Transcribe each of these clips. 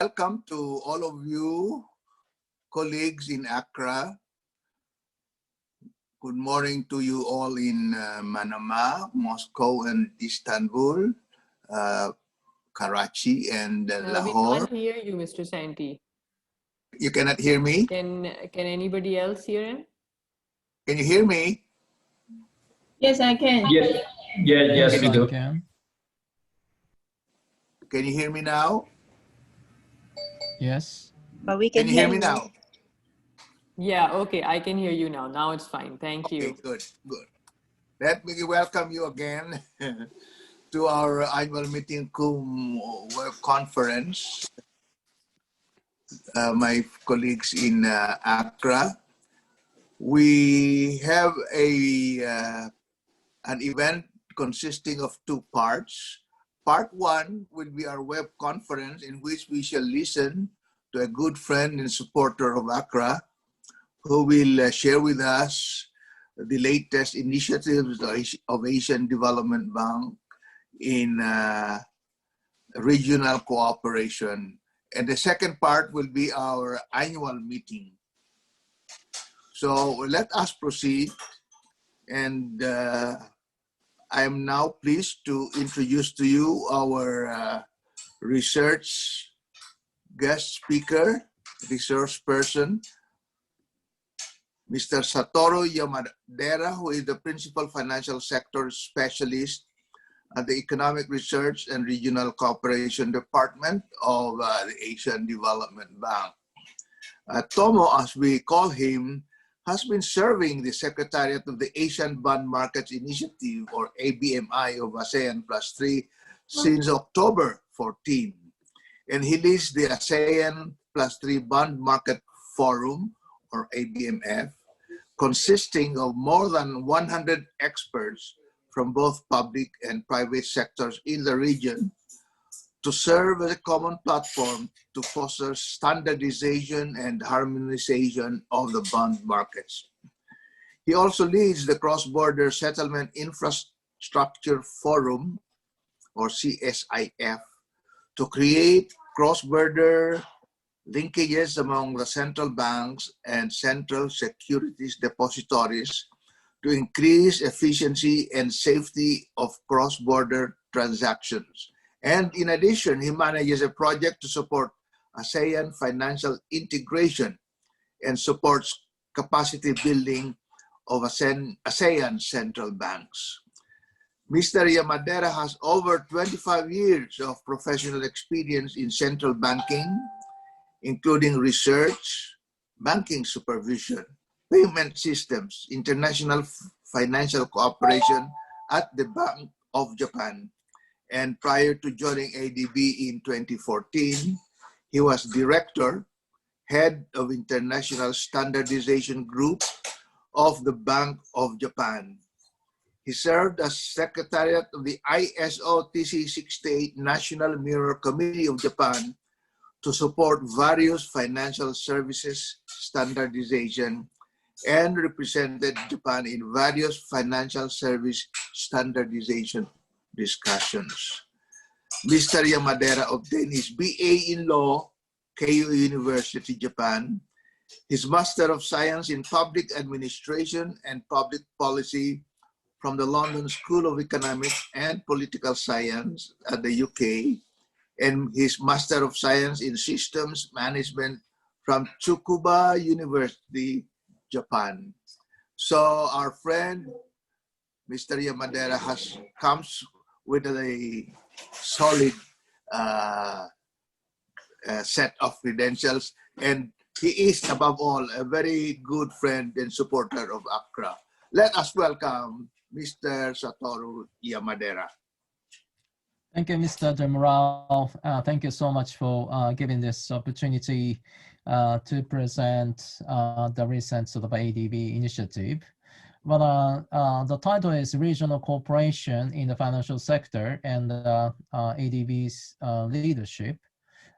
Welcome to all of you colleagues in Accra. Good morning to you all in Manama, Moscow and Istanbul, Karachi and We Lahore. can't hear you, Mr. Santi. You cannot hear me? Can anybody else hear him? Can you hear me? Yes, I can. Yes, we do. Can you hear me now? Yes. But we Can you hear me now? Yeah, okay, I can hear you now. Now it's fine. Thank you. Okay, good. Let me welcome you again to our annual meeting web conference. My colleagues in Accra. We have an event consisting of two parts. Part one will be our web conference in which we shall listen to a good friend and supporter of Accra who will share with us the latest initiatives of Asian Development Bank in regional cooperation. And the second part will be our annual meeting. So let us proceed. And I am now pleased to introduce to you our research guest speaker, resource person, Mr. Satoru Yamadera, who is the Principal Financial Sector Specialist at the Economic Research and Regional Cooperation Department of the Asian Development Bank. Tomo, as we call him, has been serving the Secretariat of the Asian Bond Markets Initiative, or ABMI, of ASEAN Plus 3 since October 14. And he leads the ASEAN Plus 3 Bond Market Forum, or ABMF, consisting of more than 100 experts from both public and private sectors in the region to serve as a common platform to foster standardization and harmonization of the bond markets. He also leads the Cross-Border Settlement Infrastructure Forum, or CSIF, to create cross-border linkages among the central banks and central securities depositories to increase efficiency and safety of cross-border transactions. And in addition, he manages a project to support ASEAN financial integration and supports capacity building of ASEAN central banks. Mr. Yamadera has over 25 years of professional experience in central banking, including research, banking supervision, payment systems, international financial cooperation at the Bank of Japan. And prior to joining ADB in 2014, he was director, head of International Standardization Group of the Bank of Japan. He served as Secretariat of the ISO TC68 National Mirror Committee of Japan to support various financial services standardization and represented Japan in various financial service standardization discussions. Mr. Yamadera obtained his BA in Law, Keio University, Japan, his Master of Science in Public Administration and Public Policy from the London School of Economics and Political Science at the UK, and his Master of Science in Systems Management from Tsukuba University, Japan. So our friend, Mr. Yamadera, comes with a solid set of credentials, and he is, above all, a very good friend and supporter of Accra. Let us welcome Mr. Satoru Yamadera. Thank you, Mr. Demirel. Thank you so much for giving this opportunity to present the recent sort of ADB initiative. But the title is Regional Cooperation in the Financial Sector and ADB's leadership.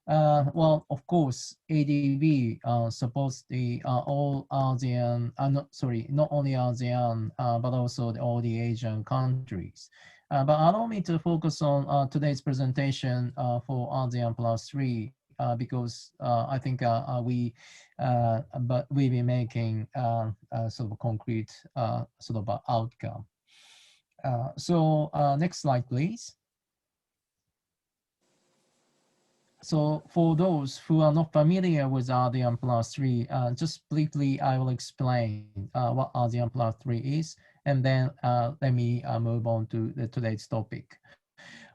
Well, of course, ADB supports the all ASEAN, not only ASEAN, but also all the Asian countries. But allow me to focus on today's presentation for ASEAN Plus 3 because I think but we'll be making sort of a concrete sort of outcome. So next slide, please. So for those who are not familiar with ASEAN Plus 3, just briefly, I will explain what ASEAN Plus 3 is, and then let me move on to today's topic.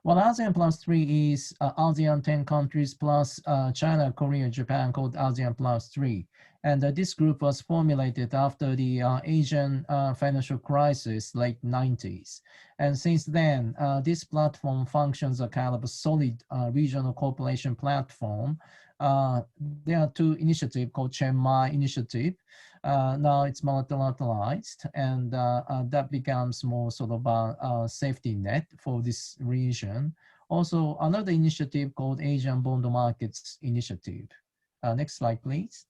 Well, ASEAN Plus 3 is ASEAN 10 countries plus China, Korea, Japan, called ASEAN Plus 3. And this group was formulated after the Asian financial crisis, late 90s. And since then, this platform functions a kind of a solid regional cooperation platform. There are two initiatives called Chiang Mai Initiative. Now it's multilateralized, and that becomes more sort of a safety net for this region. Also, another initiative called Asian Bond Markets Initiative. Next slide, please.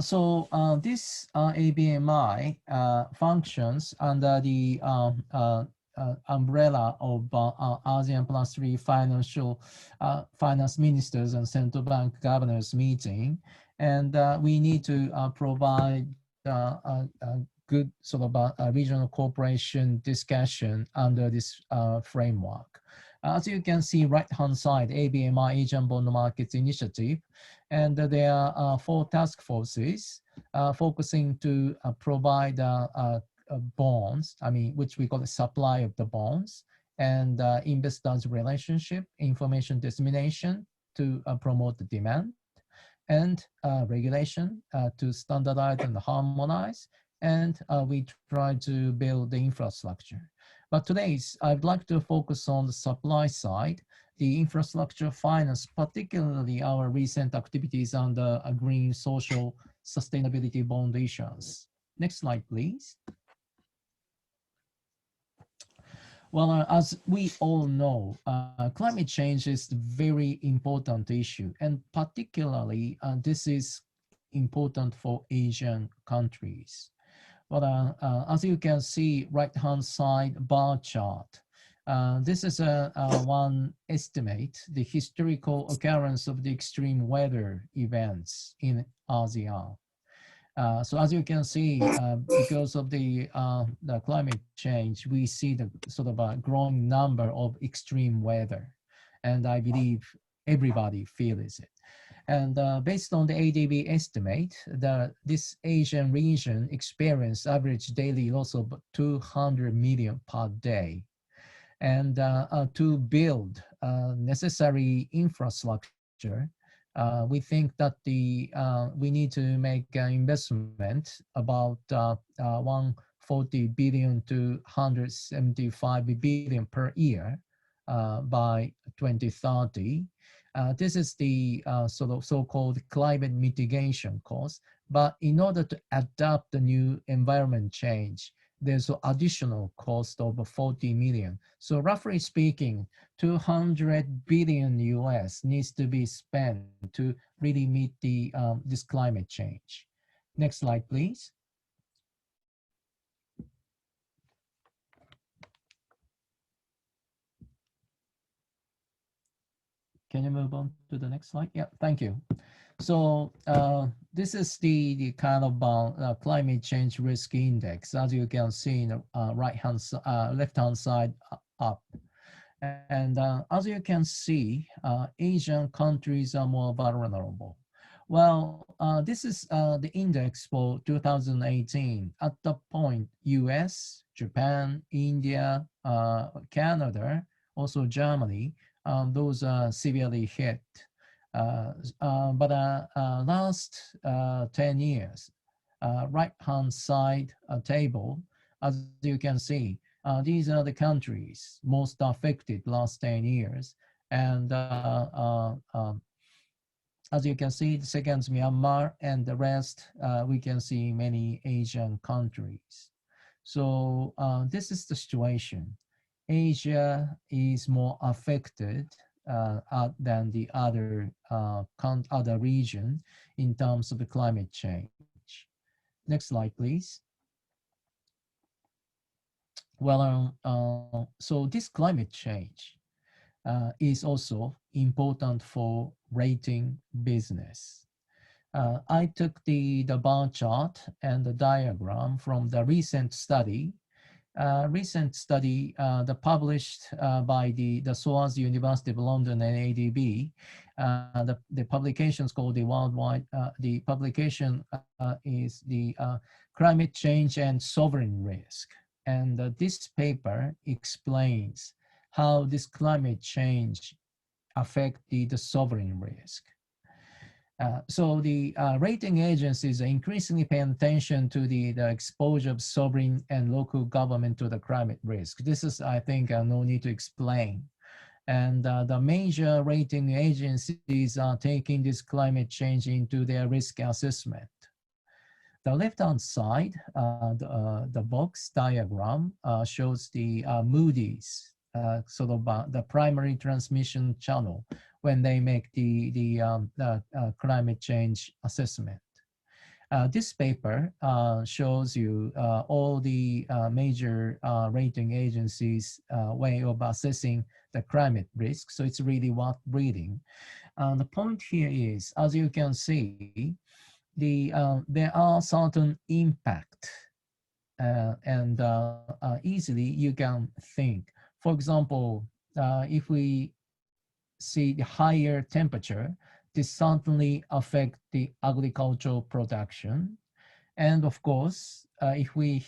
So this ABMI functions under the umbrella of ASEAN Plus 3 finance ministers and central bank governors meeting, and we need to provide a good sort of a regional cooperation discussion under this framework. As you can see, right-hand side, ABMI Asian Bond Markets Initiative, and there are 4 task forces focusing to provide bonds, which we call the supply of the bonds, and investors relationship, information dissemination to promote the demand, and regulation to standardize and harmonize, and we try to build the infrastructure. But today, I'd like to focus on the supply side, the infrastructure finance, particularly our recent activities under a green social sustainability bond issuance. Next slide, please. Well, as we all know, climate change is a very important issue, and particularly this is important for Asian countries. But as you can see, right-hand side bar chart, this is one estimate, the historical occurrence of the extreme weather events in ASEAN. So as you can see, because of the climate change, we see the sort of a growing number of extreme weather, and I believe everybody feels it. And based on the ADB estimate, this Asian region experienced average daily loss of 200 million per day. And to build necessary infrastructure, we think that we need to make an investment about 140 billion to 175 billion per year by 2030. This is the sort of so-called climate mitigation cost. But in order to adapt the new environment change, there's an additional cost of 40 million. So roughly speaking, 200 billion US needs to be spent to really meet the this climate change. Next slide, please. Can you move on to the next slide? Yeah, thank you. So this is the kind of climate change risk index, as you can see in the left-hand side up. And as you can see, Asian countries are more vulnerable. Well, this is the index for 2018. At the point, US, Japan, India, Canada, also Germany, those are severely hit. But last 10 years, right-hand side table, as you can see, these are the countries most affected last 10 years. And as you can see, the second is Myanmar, and the rest, we can see many Asian countries. So this is the situation. Asia is more affected than the other region in terms of the climate change. Next slide, please. Well, so this climate change, is also important for rating business. I took the bar chart and the diagram from the recent study the published by the SOAS University of London and ADB. The publication is called the Worldwide, the publication is the Climate Change and Sovereign Risk. And this paper explains how this climate change affect the sovereign risk. So the rating agencies are increasingly paying attention to the exposure of sovereign and local government to the climate risk. This is, I think, no need to explain. And the major rating agencies are taking this climate change into their risk assessment. The left-hand side, the box diagram shows the Moody's, sort of the primary transmission channel when they make the climate change assessment. This paper shows you all the major rating agencies' way of assessing the climate risk. So it's really worth reading. The point here is, as you can see, there are certain impact and easily you can think. For example, if we see the higher temperature, this certainly affect the agricultural production. And of course, if we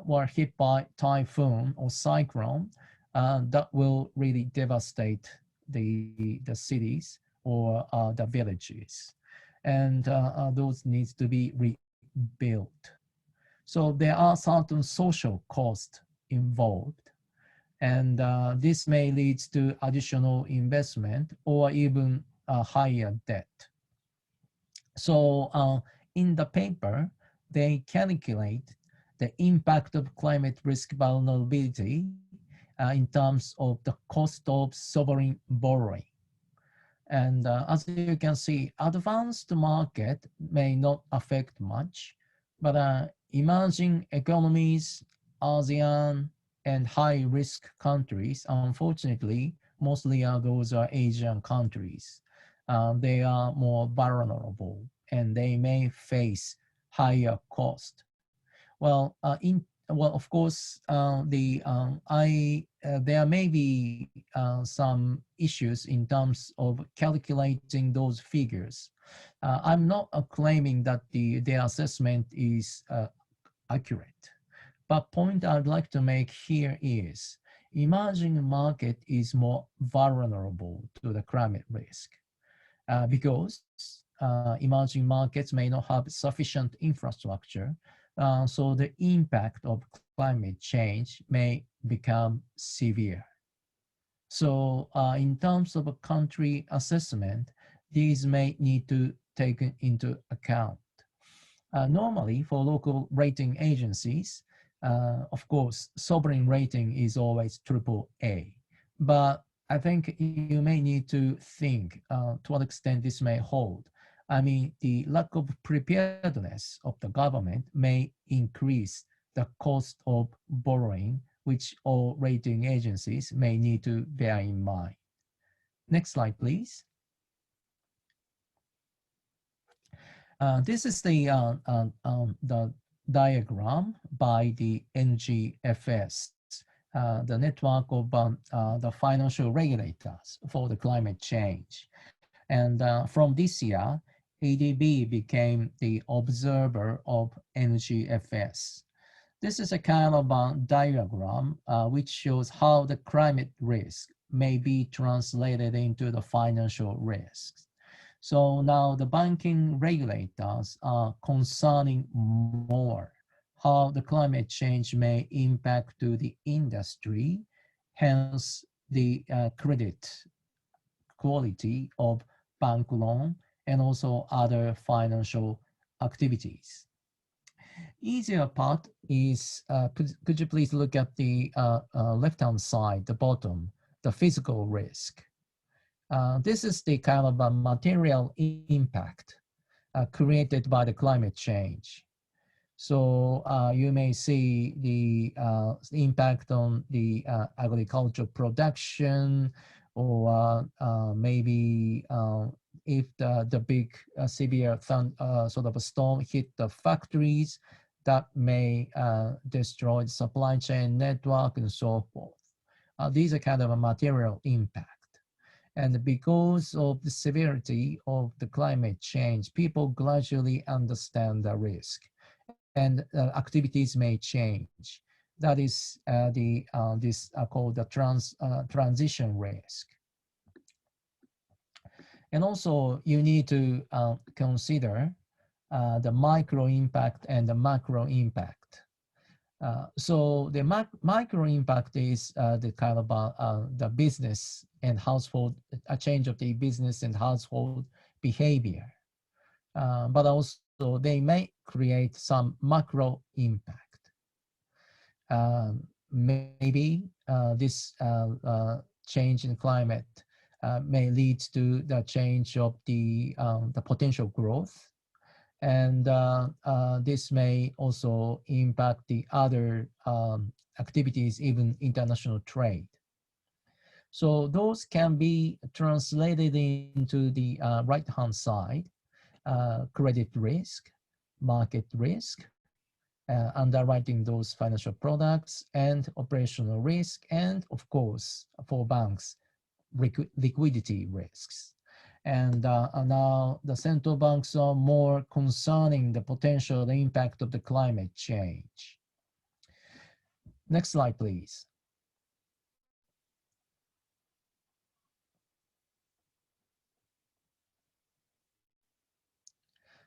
were hit by typhoon or cyclone, that will really devastate the cities or the villages. And those needs to be rebuilt. So there are certain social costs involved. And this may lead to additional investment or even a higher debt. So in the paper, they calculate the impact of climate risk vulnerability in terms of the cost of sovereign borrowing. And as you can see, advanced market may not affect much, but emerging economies, ASEAN, and high-risk countries, unfortunately, mostly those are Asian countries. They are more vulnerable, and they may face higher cost. Well, of course, there may be some issues in terms of calculating those figures. I'm not claiming that their assessment is accurate. But point I'd like to make here is, emerging market is more vulnerable to the climate risk because emerging markets may not have sufficient infrastructure, so the impact of climate change may become severe. So in terms of a country assessment, these may need to take into account. Normally, for local rating agencies, of course, sovereign rating is always AAA, but I think you may need to think to what extent this may hold. I mean, the lack of preparedness of the government may increase the cost of borrowing, which all rating agencies may need to bear in mind. Next slide, please. This is the diagram by the NGFS, the network of the financial regulators for the climate change. And from this year, ADB became the observer of NGFS. This is a kind of diagram which shows how the climate risk may be translated into the financial risks. So now the banking regulators are concerning more how the climate change may impact to the industry, hence the credit quality of bank loan and also other financial activities. Easier part is, could you please look at the left-hand side, the bottom, the physical risk. This is the kind of a material impact created by the climate change. So you may see the impact on the agricultural production or maybe if the big severe sort of a storm hit the factories, that may destroy the supply chain network and so forth. These are kind of a material impact. And because of the severity of the climate change, people gradually understand the risk, and activities may change. That is this called the transition risk. And also, you need to consider the micro impact and the macro impact. So the micro impact is the kind of the business and household, a change of the business and household behavior. But also they may create some macro impact. Maybe this change in climate may lead to the change of the potential growth. And this may also impact the other activities, even international trade. So those can be translated into the right-hand side, credit risk, market risk, underwriting those financial products, and operational risk, and of course, for banks, liquidity risks. And now the central banks are more concerning the potential impact of the climate change. Next slide, please.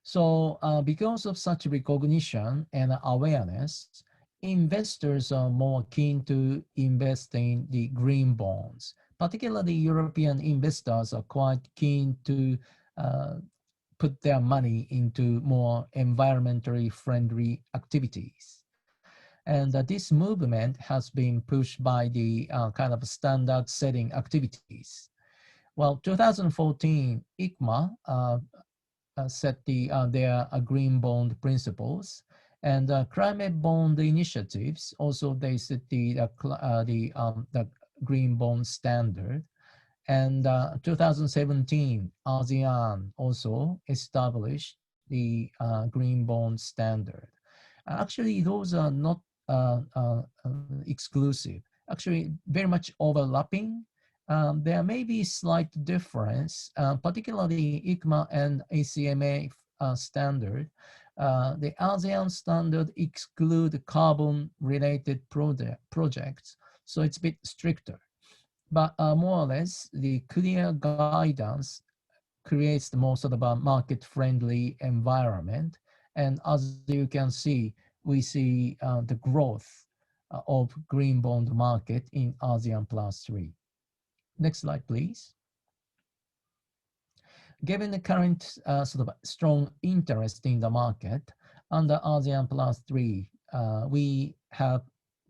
So because of such recognition and awareness, investors are more keen to invest in the green bonds. Particularly European investors are quite keen to put their money into more environmentally friendly activities. And this movement has been pushed by the kind of standard setting activities. Well, 2014, ICMA set their green bond principles, and climate bond initiatives also they set the green bond standard. And 2017, ASEAN also established the green bond standard. Actually, those are not exclusive. Actually, very much overlapping. There may be slight difference, particularly ICMA and ACMA standard. The ASEAN standard exclude carbon-related projects, so it's a bit stricter. But more or less, the clear guidance creates the most sort of a market-friendly environment. And as you can see, we see the growth of green bond market in ASEAN plus 3. Next slide, please. Given the current sort of strong interest in the market, under ASEAN plus 3, we have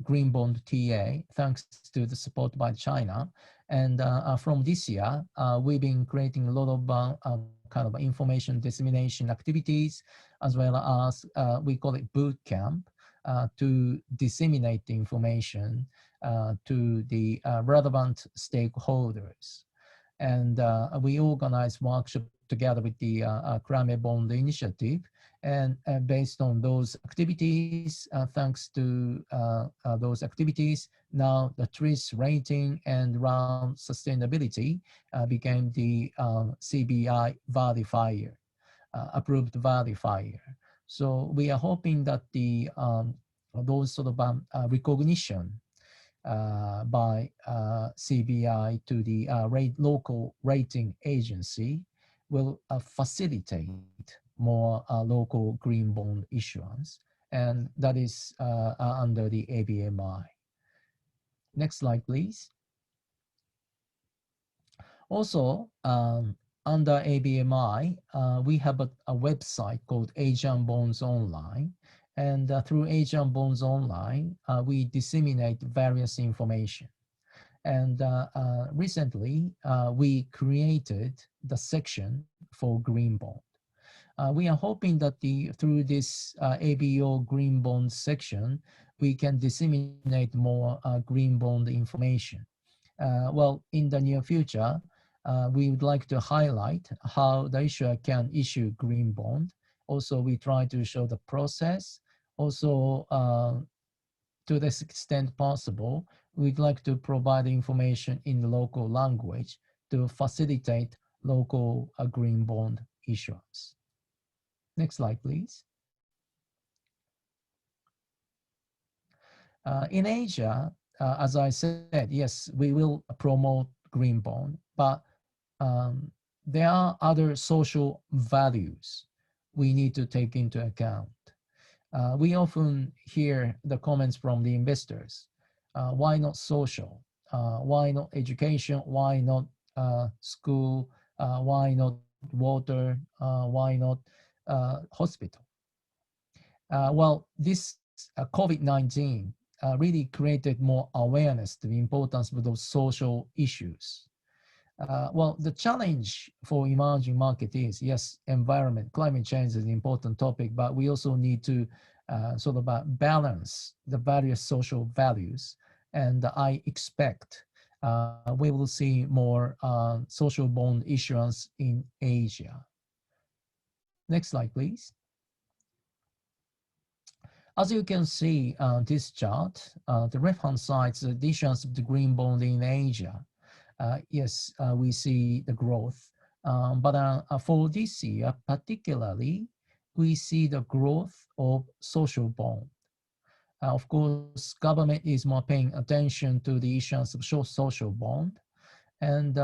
green bond TA, thanks to the support by China. And from this year, we've been creating a lot of kind of information dissemination activities, as well as we call it boot camp, to disseminate the information to the relevant stakeholders. And we organize workshops together with the Climate Bond Initiative. And based on those activities, thanks to those activities, now the TRIS rating and round sustainability became the CBI verifier, approved verifier. So we are hoping that the those sort of recognition by CBI to the local rating agency will facilitate more local green bond issuance, and that is under the ABMI. Next slide, please. Also, under ABMI, we have a website called Asian Bonds Online. And through Asian Bonds Online, we disseminate various information. And recently, we created the section for green bond. We are hoping that through this ABO green bond section, we can disseminate more green bond information. Well, in the near future, we would like to highlight how the issuer can issue green bond. Also, we try to show the process. Also, to this extent possible, we'd like to provide information in the local language to facilitate local green bond issuance. Next slide, please. In Asia, as I said, yes, we will promote green bond, but there are other social values we need to take into account. We often hear the comments from the investors. Why not social? Why not education? Why not school? Why not water? Why not hospital? Well, this COVID-19 really created more awareness to the importance of those social issues. Well, the challenge for emerging market is, yes, environment, climate change is an important topic, but we also need to sort of balance the various social values. And I expect we will see more social bond issuance in Asia. Next slide, please. As you can see on this chart, the left-hand side is the issuance of the green bond in Asia. Yes, we see the growth. But for this year, particularly, we see the growth of social bond. Of course, government is more paying attention to the issuance of social bond. And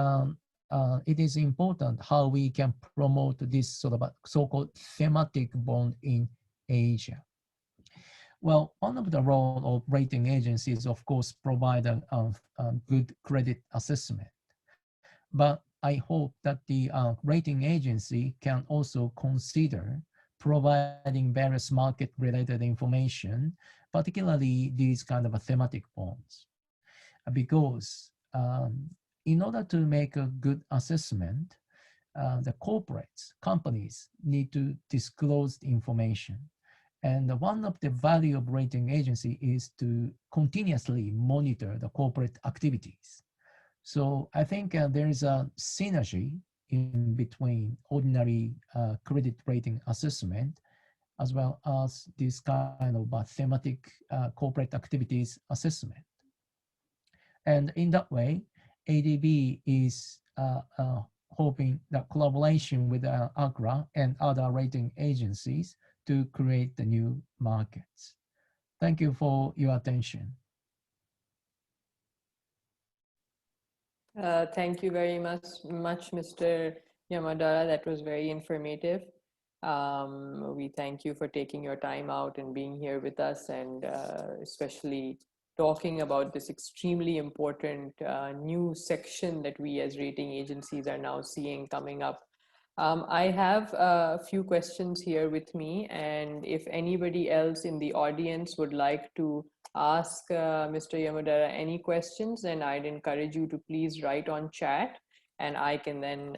it is important how we can promote this sort of so-called thematic bond in Asia. Well, one of the role of rating agencies, of course, provide a good credit assessment. But I hope that the rating agency can also consider providing various market-related information, particularly these kind of thematic bonds. Because in order to make a good assessment, the corporates, companies need to disclose the information. And one of the value of rating agency is to continuously monitor the corporate activities. So I think there is a synergy in between ordinary credit rating assessment as well as this kind of thematic corporate activities assessment. And in that way, ADB is hoping that collaboration with Acraa and other rating agencies to create the new markets. Thank you for your attention. Thank you very much, Mr. Yamadara. That was very informative. We thank you for taking your time out and being here with us, and especially talking about this extremely important new section that we as rating agencies are now seeing coming up. I have a few questions here with me, and if anybody else in the audience would like to ask Mr. Yamadara any questions, then I'd encourage you to please write on chat, and I can then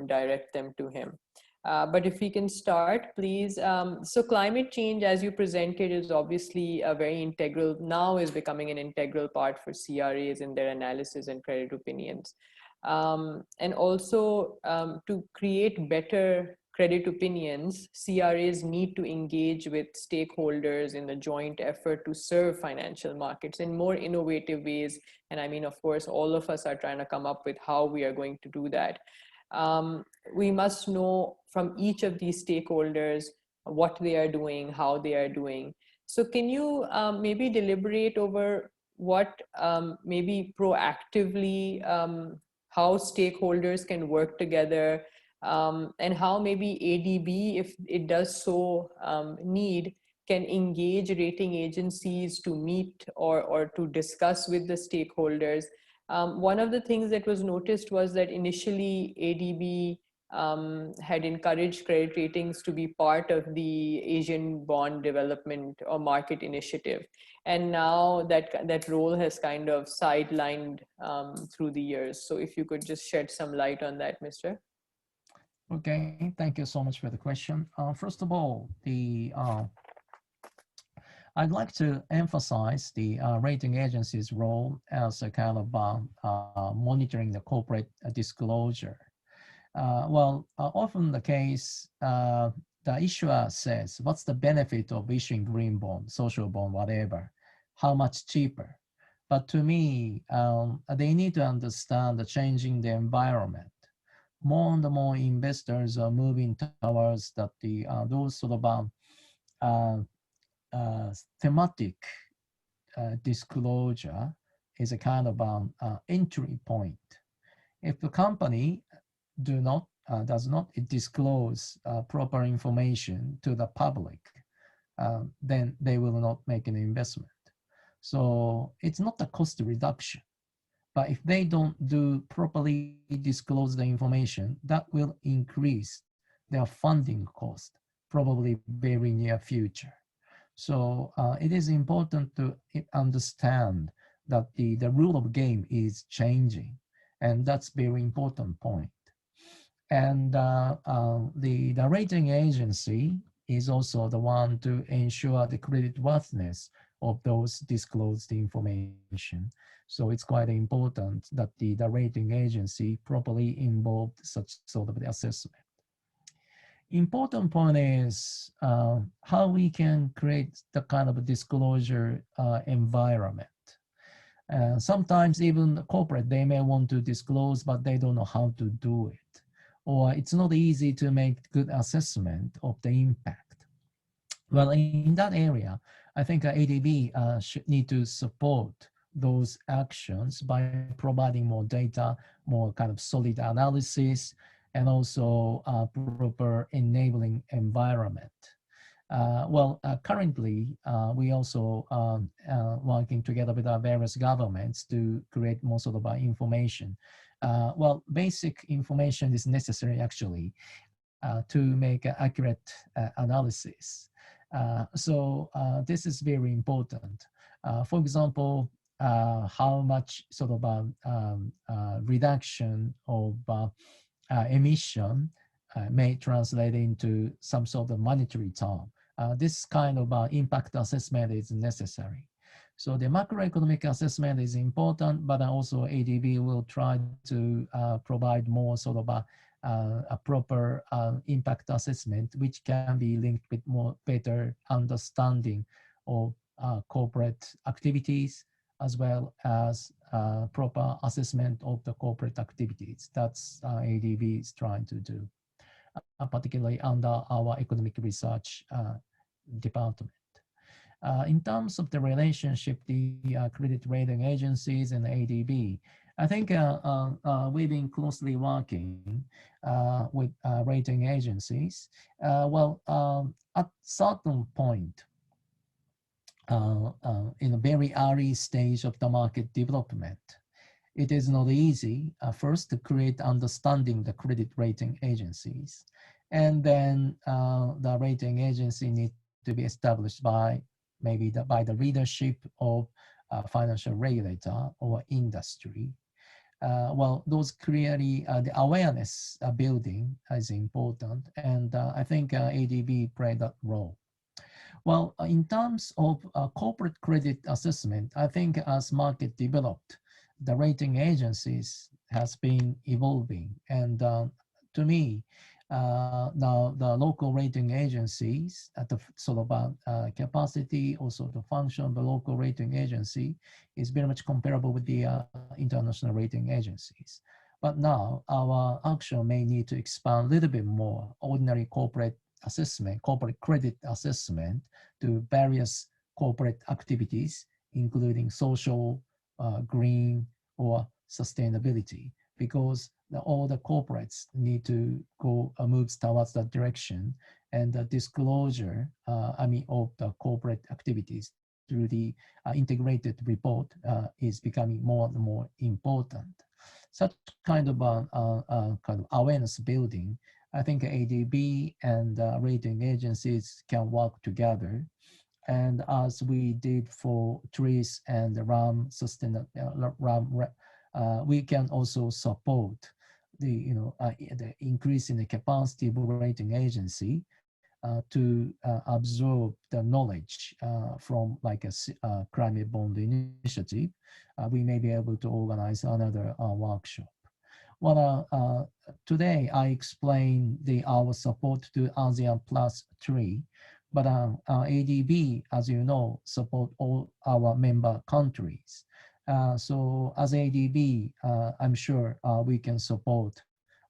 direct them to him. But if we can start, please. So climate change, as you presented, is obviously a very integral, now is becoming an integral part for CRAs in their analysis and credit opinions. And also to create better credit opinions, CRAs need to engage with stakeholders in the joint effort to serve financial markets in more innovative ways. And I mean, of course, all of us are trying to come up with how we are going to do that. We must know from each of these stakeholders what they are doing, how they are doing. So can you maybe deliberate over what maybe proactively how stakeholders can work together, and how maybe ADB, if it does so need, can engage rating agencies to meet or to discuss with the stakeholders. One of the things that was noticed was that initially ADB had encouraged credit ratings to be part of the Asian bond development or market initiative. And now that role has kind of sidelined through the years. So if you could just shed some light on that, Mr. Okay, thank you so much for the question. First of all, I'd like to emphasize the rating agency's role as a kind of monitoring the corporate disclosure. Often the case, the issuer says, what's the benefit of issuing green bond, social bond, whatever? How much cheaper? But to me, they need to understand the changing the environment. More and more investors are moving towards that those sort of thematic disclosure is a kind of entry point. If the company does not disclose proper information to the public, then they will not make an investment. So it's not a cost reduction, but if they don't do properly disclose the information, that will increase their funding cost, probably very near future. So it is important to understand that the rule of game is changing, and that's very important point. And the rating agency is also the one to ensure the creditworthiness of those disclosed information. So it's quite important that the rating agency properly involved such sort of the assessment. Important point is how we can create the kind of a disclosure environment. Sometimes even the corporate, they may want to disclose, but they don't know how to do it. Or it's not easy to make good assessment of the impact. Well, in that area, I think ADB should need to support those actions by providing more data, more kind of solid analysis, and also proper enabling environment. Currently, we also working together with our various governments to create more sort of information. Basic information is necessary actually to make accurate analysis. This is very important. For example, how much sort of reduction of emission may translate into some sort of monetary term. This kind of impact assessment is necessary. So the macroeconomic assessment is important, but also ADB will try to provide more sort of a proper impact assessment, which can be linked with more better understanding of corporate activities, as well as proper assessment of the corporate activities. That's ADB is trying to do, particularly under our economic research department. In terms of the relationship, the credit rating agencies and ADB, I think we've been closely working with rating agencies. At certain point, in a very early stage of the market development, it is not easy first to create understanding the credit rating agencies, and then the rating agency needs to be established by maybe by the leadership of financial regulator or industry. Those clearly, the awareness building is important, and I think ADB played that role. Well, in terms of corporate credit assessment, I think as market developed, the rating agencies has been evolving, and to me, now the local rating agencies at the sort of capacity, also the function of the local rating agency is very much comparable with the international rating agencies. But now our action may need to expand a little bit more ordinary corporate assessment, corporate credit assessment to various corporate activities, including social, green, or sustainability, because all the corporates need to go moves towards that direction, and the disclosure, of the corporate activities through the integrated report is becoming more and more important. Such kind of awareness building, I think ADB and rating agencies can work together. And as we did for TRIS and RAM, we can also support the increase in the capacity of rating agency to absorb the knowledge from like a climate bond initiative, we may be able to organize another workshop. Well, today I explained our support to ASEAN Plus 3, but ADB, as you know, support all our member countries. So as ADB, I'm sure we can support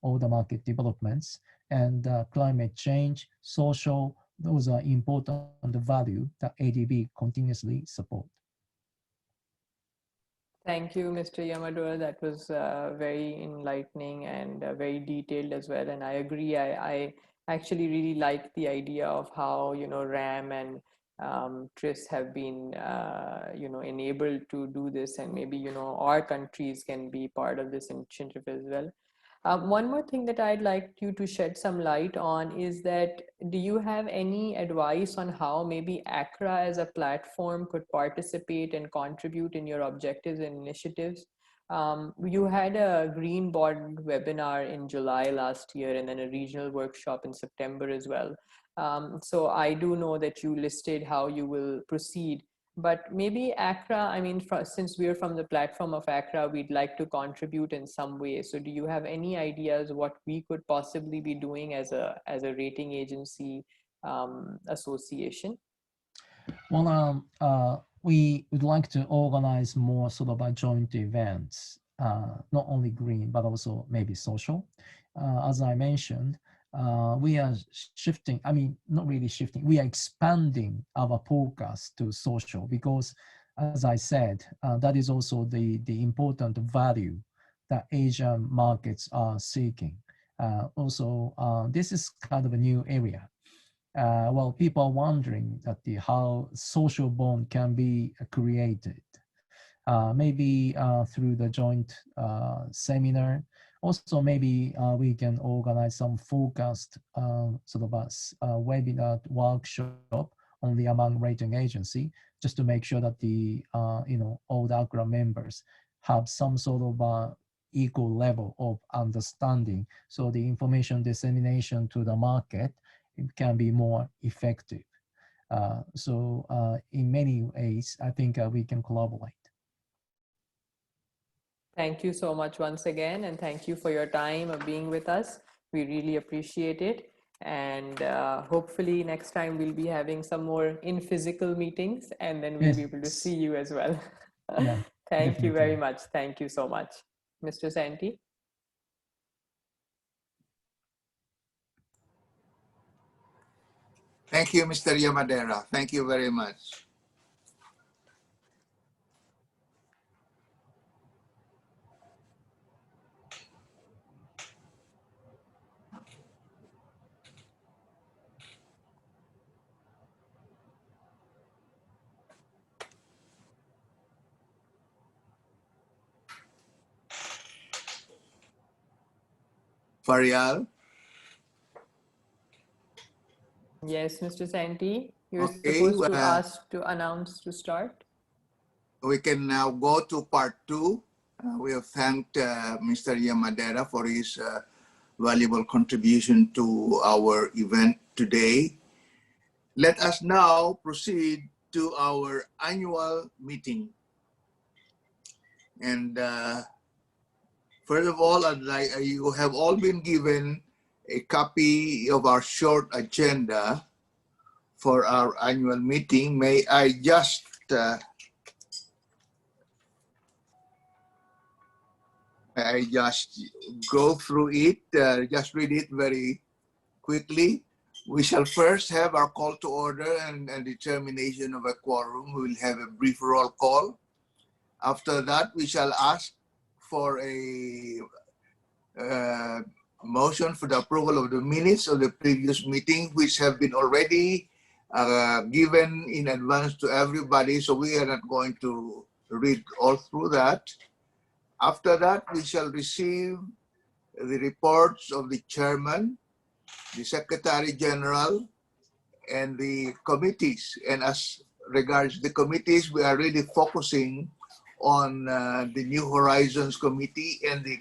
all the market developments, and climate change, social, those are important value that ADB continuously support. Thank you, Mr. Yamadura. That was very enlightening and very detailed as well. And I agree. I actually really like the idea of how, you know, RAM and TRIS have been, you know, enabled to do this, and maybe, you know, our countries can be part of this initiative as well. One more thing that I'd like you to shed some light on is that, do you have any advice on how maybe Acraa as a platform could participate and contribute in your objectives and initiatives? You had a Green Bond webinar in July last year, and then a regional workshop in September as well. So I do know that you listed how you will proceed. But maybe Acraa, I mean, since we're from the platform of Acraa, we'd like to contribute in some way. So do you have any ideas what we could possibly be doing as a rating agency association? Well, we would like to organize more sort of joint events, not only green, but also maybe social. As I mentioned, we are shifting, I mean, not really shifting, we are expanding our focus to social, because as I said, that is also the important value that Asian markets are seeking. Also, this is kind of a new area. Well, people are wondering that how social bond can be created. Maybe through the joint seminar. Also, maybe we can organize some focused sort of a webinar workshop only among rating agency, just to make sure that the you know, all the Acraa members have some sort of equal level of understanding, so the information dissemination to the market, it can be more effective. So in many ways, I think we can collaborate. Thank you so much once again, and thank you for your time of being with us. We really appreciate it. And hopefully next time we'll be having some more in physical meetings, and then we'll be able to see you as well. Yeah, Thank you very definitely. much. Thank you so much. Mr. Santi? Thank you, Mr. Yamadera. Thank you very much. Farial? Yes, Mr. Santi, you're Okay, supposed to ask to announce to start. we can now go to part 2. We have thanked Mr. Yamadera for his valuable contribution to our event today. Let us now proceed to our annual meeting. And first of all, you have all been given a copy of our short agenda for our annual meeting. May I just go through it, just read it very quickly. We shall first have our call to order and determination of a quorum. We will have a brief roll call. After that, we shall ask for a motion for the approval of the minutes of the previous meeting, which have been already given in advance to everybody, so we are not going to read all through that. After that, we shall receive the reports of the chairman, the secretary general, and the committees. And as regards the committees, we are really focusing on the New Horizons Committee and the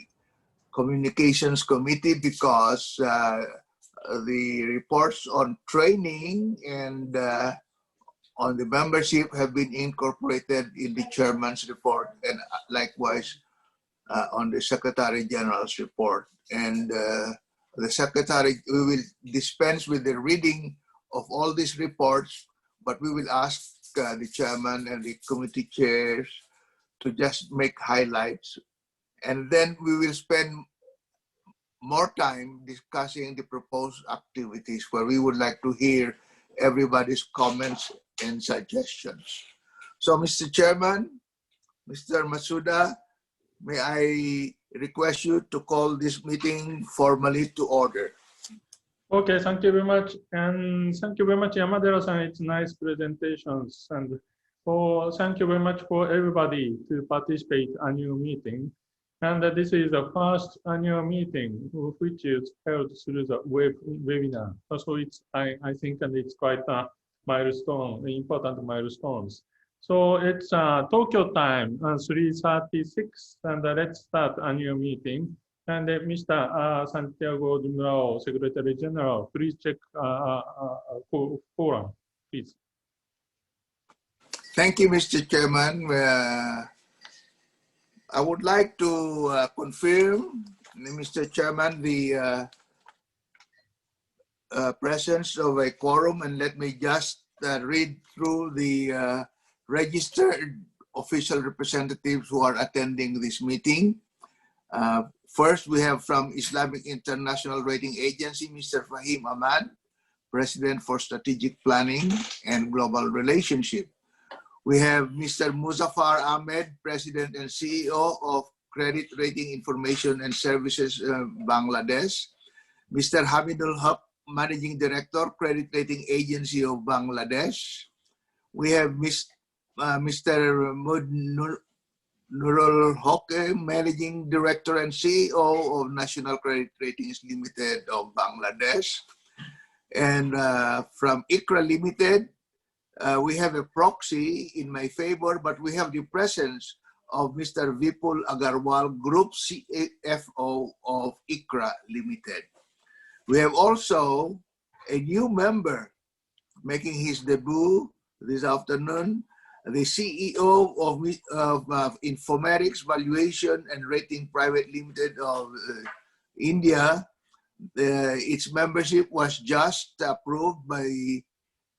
Communications Committee, because the reports on training and on the membership have been incorporated in the chairman's report, and likewise on the Secretary General's report. And the Secretary, we will dispense with the reading of all these reports, but we will ask the chairman and the committee chairs to just make highlights. And then we will spend more time discussing the proposed activities, where we would like to hear everybody's comments and suggestions. So, Mr. Chairman, Mr. Masuda, may I request you to call this meeting formally to order. Okay, thank you very much. And thank you very much, Yamadera-san. It's nice presentations. And thank you very much for everybody to participate annual meeting. And this is the first annual meeting which is held through the webinar. So it's, I think, and it's quite a milestone, important milestones. So it's Tokyo time, 3:36, and let's start annual meeting. And Mr. Santiago Dumrao, Secretary General, please check forum, please. Thank you, Mr. Chairman. I would like to confirm, Mr. Chairman, the presence of a quorum, and let me just read through the registered official representatives who are attending this meeting. First, we have from Islamic International Rating Agency, Mr. Fahim Ahmad, President for Strategic Planning and Global Relationship. We have Mr. Muzaffar Ahmed, President and CEO of Credit Rating Information and Services Bangladesh. Mr. Hamidul Haq, Managing Director, Credit Rating Agency of Bangladesh. We have Mr. Nurul Hoque, Managing Director and CEO of National Credit Ratings Limited of Bangladesh. And from Acraa Limited, we have a proxy in my favor, but we have the presence of Mr. Vipul Agarwal, Group CFO of Acraa Limited. We have also a new member making his debut this afternoon, the CEO of Informatics Valuation and Rating Private Limited of India. Its membership was just approved by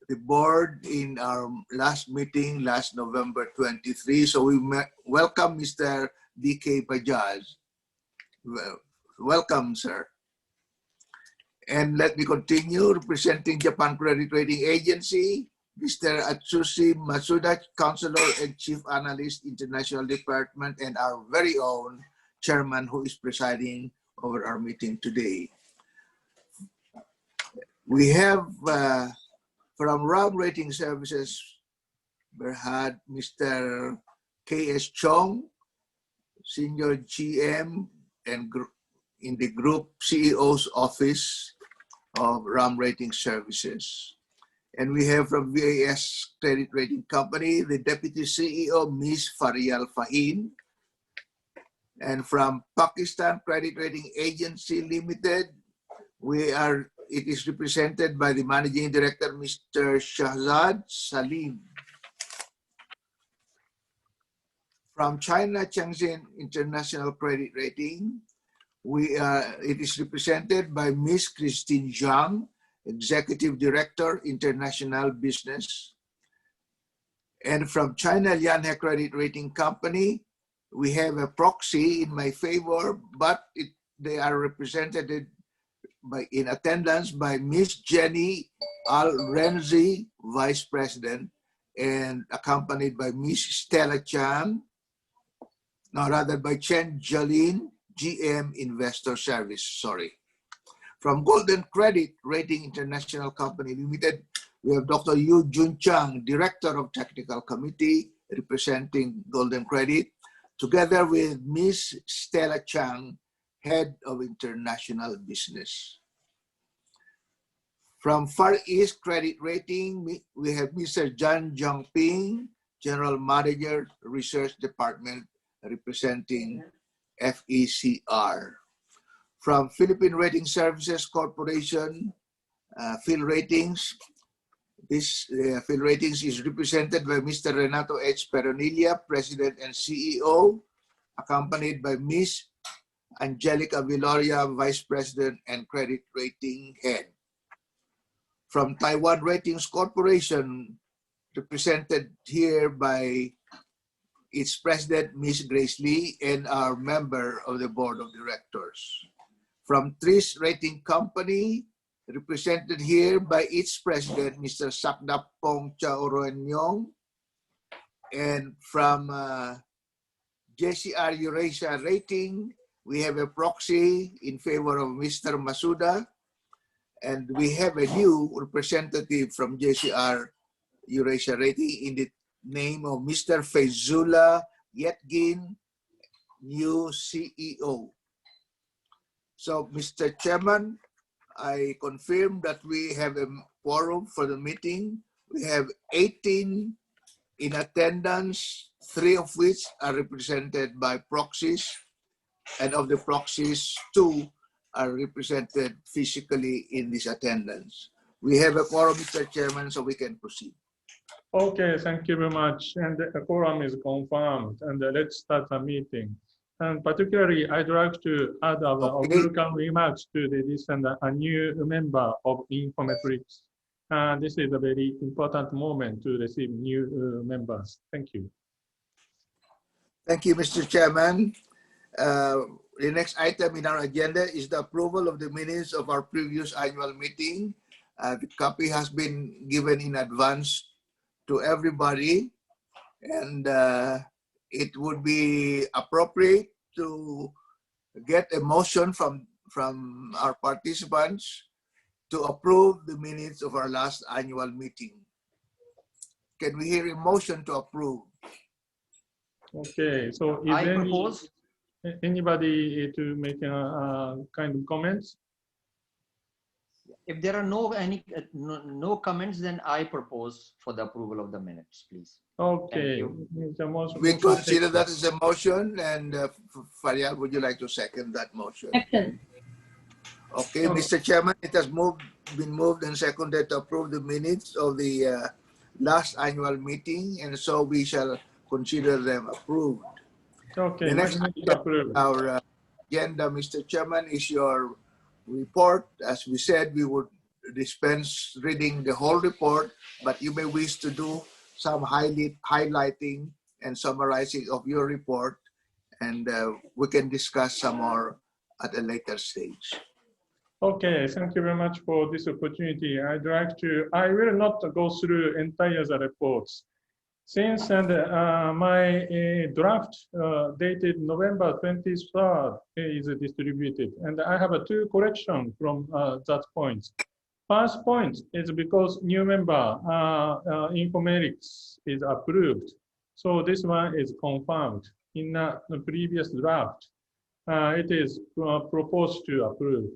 the board in our last meeting last November 23. So we welcome Mr. D.K. Bajaj. Welcome, sir. And let me continue. Representing Japan Credit Rating Agency, Mr. Atsushi Masuda, Counselor and Chief Analyst, International Department, and our very own Chairman who is presiding over our meeting today. We have from RAM Rating Services, we had Mr. K.S. Chong, Senior GM and in the Group CEO's Office of RAM Rating Services. And we have from VAS Credit Rating Company, the Deputy CEO, Ms. Farial Fahin. And from Pakistan Credit Rating Agency Limited, it is represented by the Managing Director, Mr. Shahzad Salim. From China Changxin International Credit Rating, it is represented by Ms. Christine Zhang, Executive Director, International Business. And from China Lianhe Credit Rating Company, we have a proxy in my favor, but they are represented in attendance by Ms. Jenny Al-Renzi, Vice President, and accompanied by Ms. Stella Chan, no, rather by Chen Jalin, GM Investor Service, sorry. From Golden Credit Rating International Company Limited, we have Dr. Yu Jun Chang, Director of Technical Committee, representing Golden Credit, together with Ms. Stella Chang, Head of International Business. From Far East Credit Rating, we have Mr. Jan Jongping, General Manager, Research Department, representing FECR. From Philippine Rating Services Corporation, Phil Ratings. This Phil Ratings is represented by Mr. Renato H. Peronilla, President and CEO, accompanied by Ms. Angelica Viloria, Vice President and Credit Rating Head. From Taiwan Ratings Corporation, represented here by its President, Ms. Grace Lee, and our member of the Board of Directors. From Tris Rating Company, represented here by its President, Mr. Sakdapong Chaoroenyong, and from JCR Eurasia Rating, we have a proxy in favor of Mr. Masuda, and we have a new representative from JCR Eurasia Rating in the name of Mr. Fezula Yetgin, new CEO. So, Mr. Chairman, I confirm that we have a quorum for the meeting. We have 18 in attendance, 3 of which are represented by proxies, and of the proxies, 2 are represented physically in this attendance. We have a quorum, Mr. Chairman, so we can proceed. Okay, thank you very much. And the quorum is confirmed, and let's start the meeting. And particularly, I'd like to add our welcome remarks to this and a new member of Infometrics. This is a very important moment to receive new members. Thank you. Thank you, Mr. Chairman. The next item in our agenda is the approval of the minutes of our previous annual meeting. The copy has been given in advance to everybody, and it would be appropriate to get a motion from our participants to approve the minutes of our last annual meeting. Can we hear a motion to approve? Okay, so is I there propose. anybody to make a kind of comments? If there are no comments, then I propose for the approval of the minutes, please. Okay. We consider that as a motion, and Faryal, would you like to second that motion? Second. Okay, Mr. Chairman, it has been moved and seconded to approve the minutes of the last annual meeting, and so we shall consider them approved. Okay, The next item on our agenda, Mr. Chairman, is your report. As we said, we would dispense reading the whole report, but you may wish to do some highlighting and summarizing of your report, and we can discuss some more at a later stage. Okay, thank you very much for this opportunity. I will not go through entire reports. Since my draft dated November 23rd is distributed, and I have 2 corrections from that point. First point is because new member Infometrics is approved. So this one is confirmed. In the previous draft, it is proposed to approve.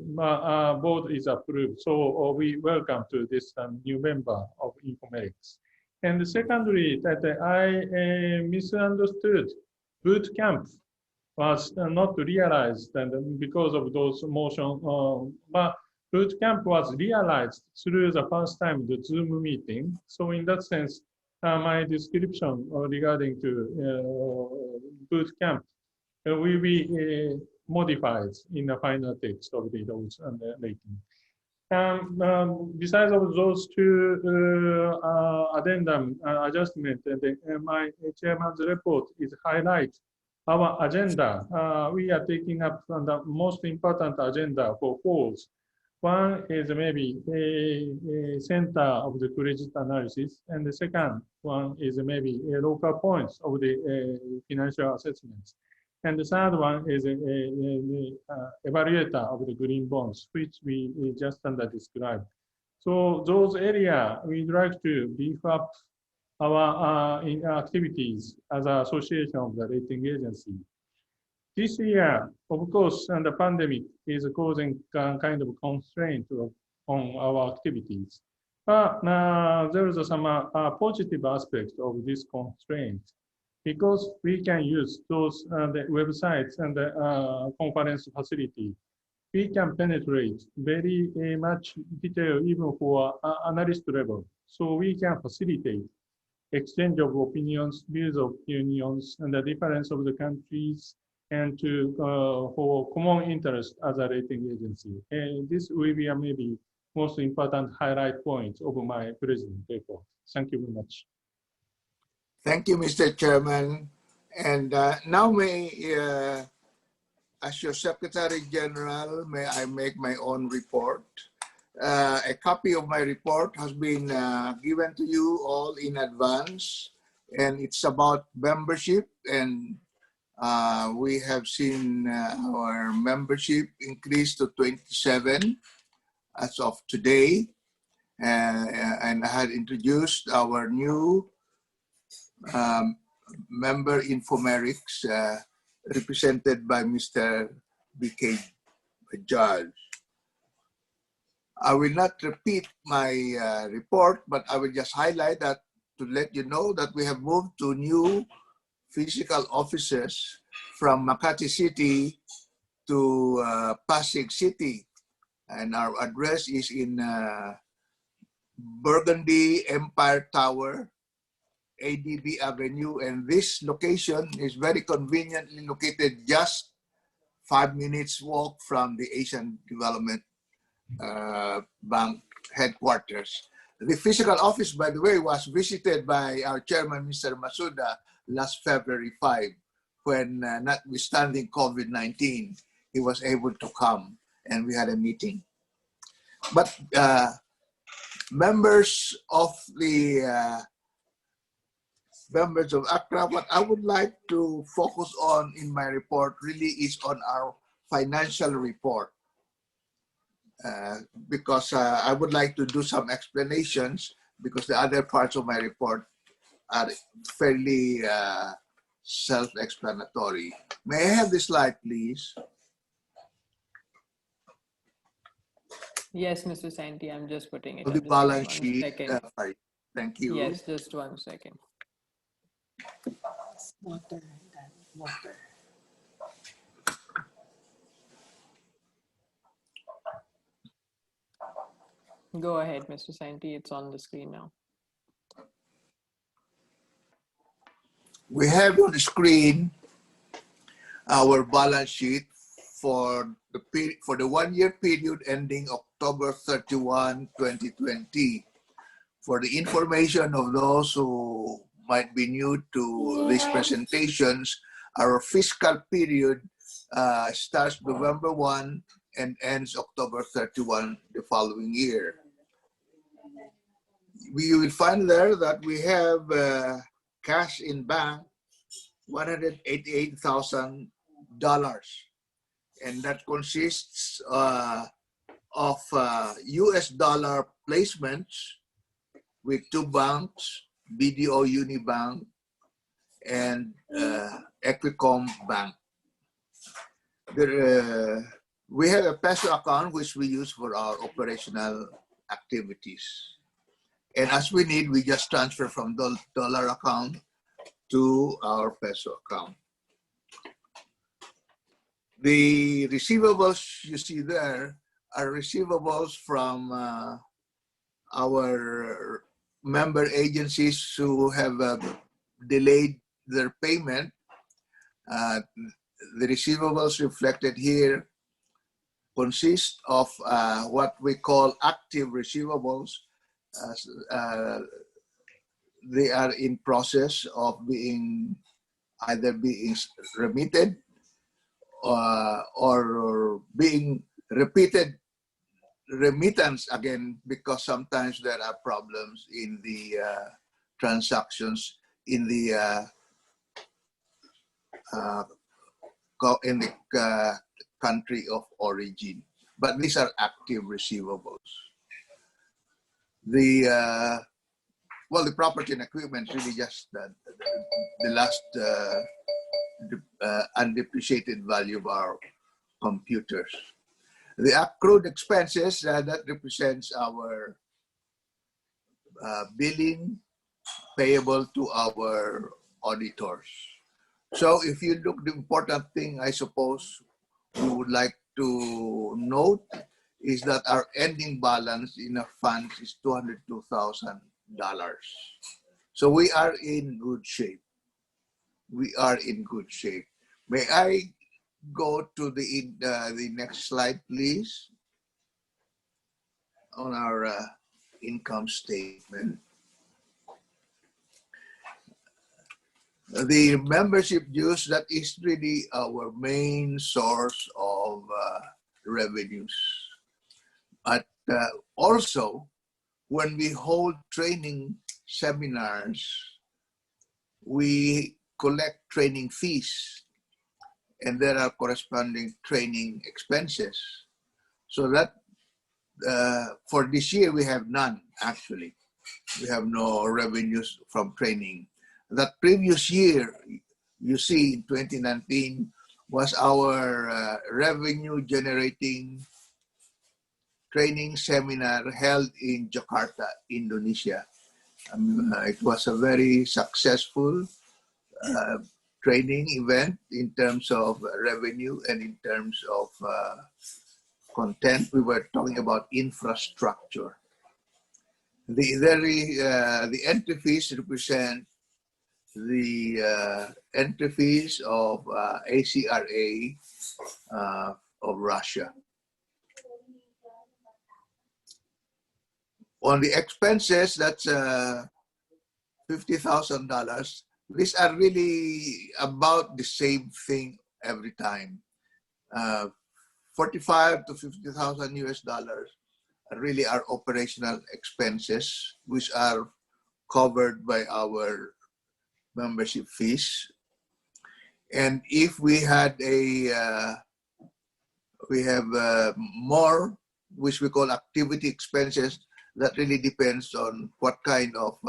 Board is approved. So we welcome to this new member of Infometrics. And secondly, that I misunderstood boot camp was not realized, and because of those motion, but boot camp was realized through the first time the Zoom meeting. So in that sense, my description regarding to boot camp will be modified in the final text of the those rating. Besides of those 2 addendum adjustment, my chairman's report is highlight our agenda. We are taking up the most important agenda for falls. One is maybe a center of the credit analysis, and the second one is maybe a local points of the financial assessments. And the third one is the evaluator of the green bonds, which we just described. So those areas, we'd like to beef up our activities as an association of the rating agency. This year, of course, and the pandemic is causing kind of constraint on our activities. But there is some positive aspects of this constraint, because we can use those the websites and the conference facility. we can penetrate very much detail even for analyst level. So we can facilitate exchange of opinions, views of unions, and the difference of the countries, and to for common interest as a rating agency. And this will be maybe most important highlight point of my president report. Thank you very much. Thank you, Mr. Chairman. And now as your Secretary General, may I make my own report. A copy of my report has been given to you all in advance, and it's about membership, and we have seen our membership increase to 27 as of today, and I had introduced our new member Infomerics represented by Mr. B.K. Judge. I will not repeat my report, but I will just highlight that to let you know that we have moved to new physical offices from Makati City to Pasig City. And our address is in Burgundy Empire Tower, ADB Avenue. And this location is very conveniently located just 5 minutes walk from the Asian Development Bank headquarters. The physical office, by the way, was visited by our chairman, Mr. Masuda, last February 5, when notwithstanding COVID-19, he was able to come and we had a meeting. But members of Acraa, what I would like to focus on in my report really is on our financial report. Because I would like to do some explanations, because the other parts of my report are fairly self-explanatory. May I have this slide, please? Yes, Mr. Santi, I'm just putting it. The up. balance Just sheet. 1 second. Sorry. Thank you. Yes, just 1 second. Water. Go ahead, Mr. Santi. It's on the screen now. We have on the screen our balance sheet for the 1 year period ending October 31, 2020. For the information of those who might be new to these presentations, our fiscal period starts November 1 and ends October 31 the following year. We will find there that we have cash in bank, $188,000, and that consists of US dollar placements with 2 banks, BDO Unibank and Equicom Bank. We have a peso account which we use for our operational activities. And as we need, we just transfer from the dollar account to our peso account. The receivables you see there are receivables from our member agencies who have delayed their payment. The receivables reflected here consist of what we call active receivables. They are in process of either being remitted or being repeated remittance again, because sometimes there are problems in the transactions in the country of origin. But these are active receivables. The property and equipment really just the last undepreciated value of our computers. The accrued expenses, that represents our billing payable to our auditors. So if you look, the important thing, I suppose, we would like to note is that our ending balance in our funds is $202,000. So we are in good shape. We are in good shape. May I go to the next slide, please? On our income statement. The membership dues, that is really our main source of revenues. But also, when we hold training seminars, we collect training fees, and there are corresponding training expenses. So that for this year, we have none, actually. We have no revenues from training. That previous year, you see, in 2019, was our revenue generating training seminar held in Jakarta, Indonesia. It was a very successful training event in terms of revenue and in terms of content. We were talking about infrastructure. The entry fees represent the entry fees of Acraa of Russia. On the expenses, that's $50,000. These are really about the same thing every time. 45 to 50,000 US dollars really are operational expenses, which are covered by our membership fees. And if we had more, which we call activity expenses, that really depends on what kind of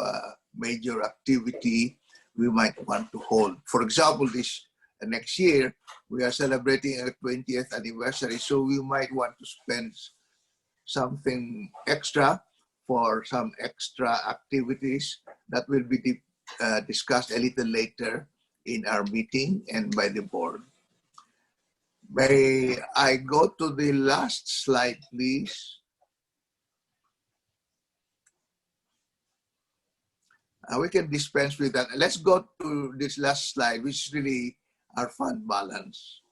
major activity we might want to hold. For example, next year, we are celebrating our 20th anniversary, so we might want to spend something extra for some extra activities that will be discussed a little later in our meeting and by the board. May I go to the last slide, please? We can dispense with that. Let's go to this last slide, which is really our fund balance.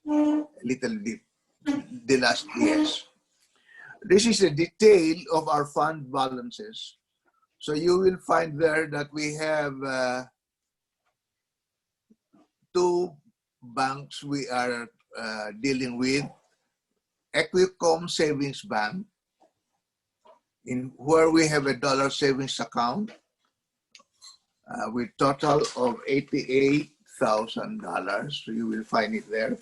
A little bit, the last years. This is a detail of our fund balances. So you will find there that we have two banks we are dealing with. Equicom Savings Bank, where we have a dollar savings account with total of $88,000. So you will find it there.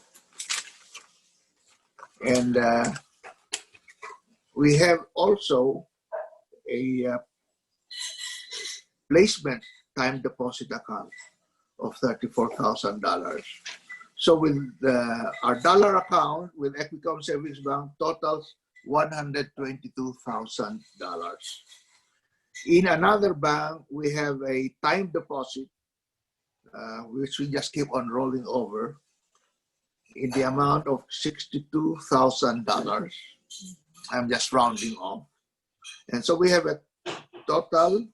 And we have also a placement time deposit account of $34,000. So with our dollar account with Equicom Savings Bank totals $122,000. In another bank, we have a time deposit, which we just keep on rolling over, in the amount of $62,000. I'm just rounding off. And so we have a total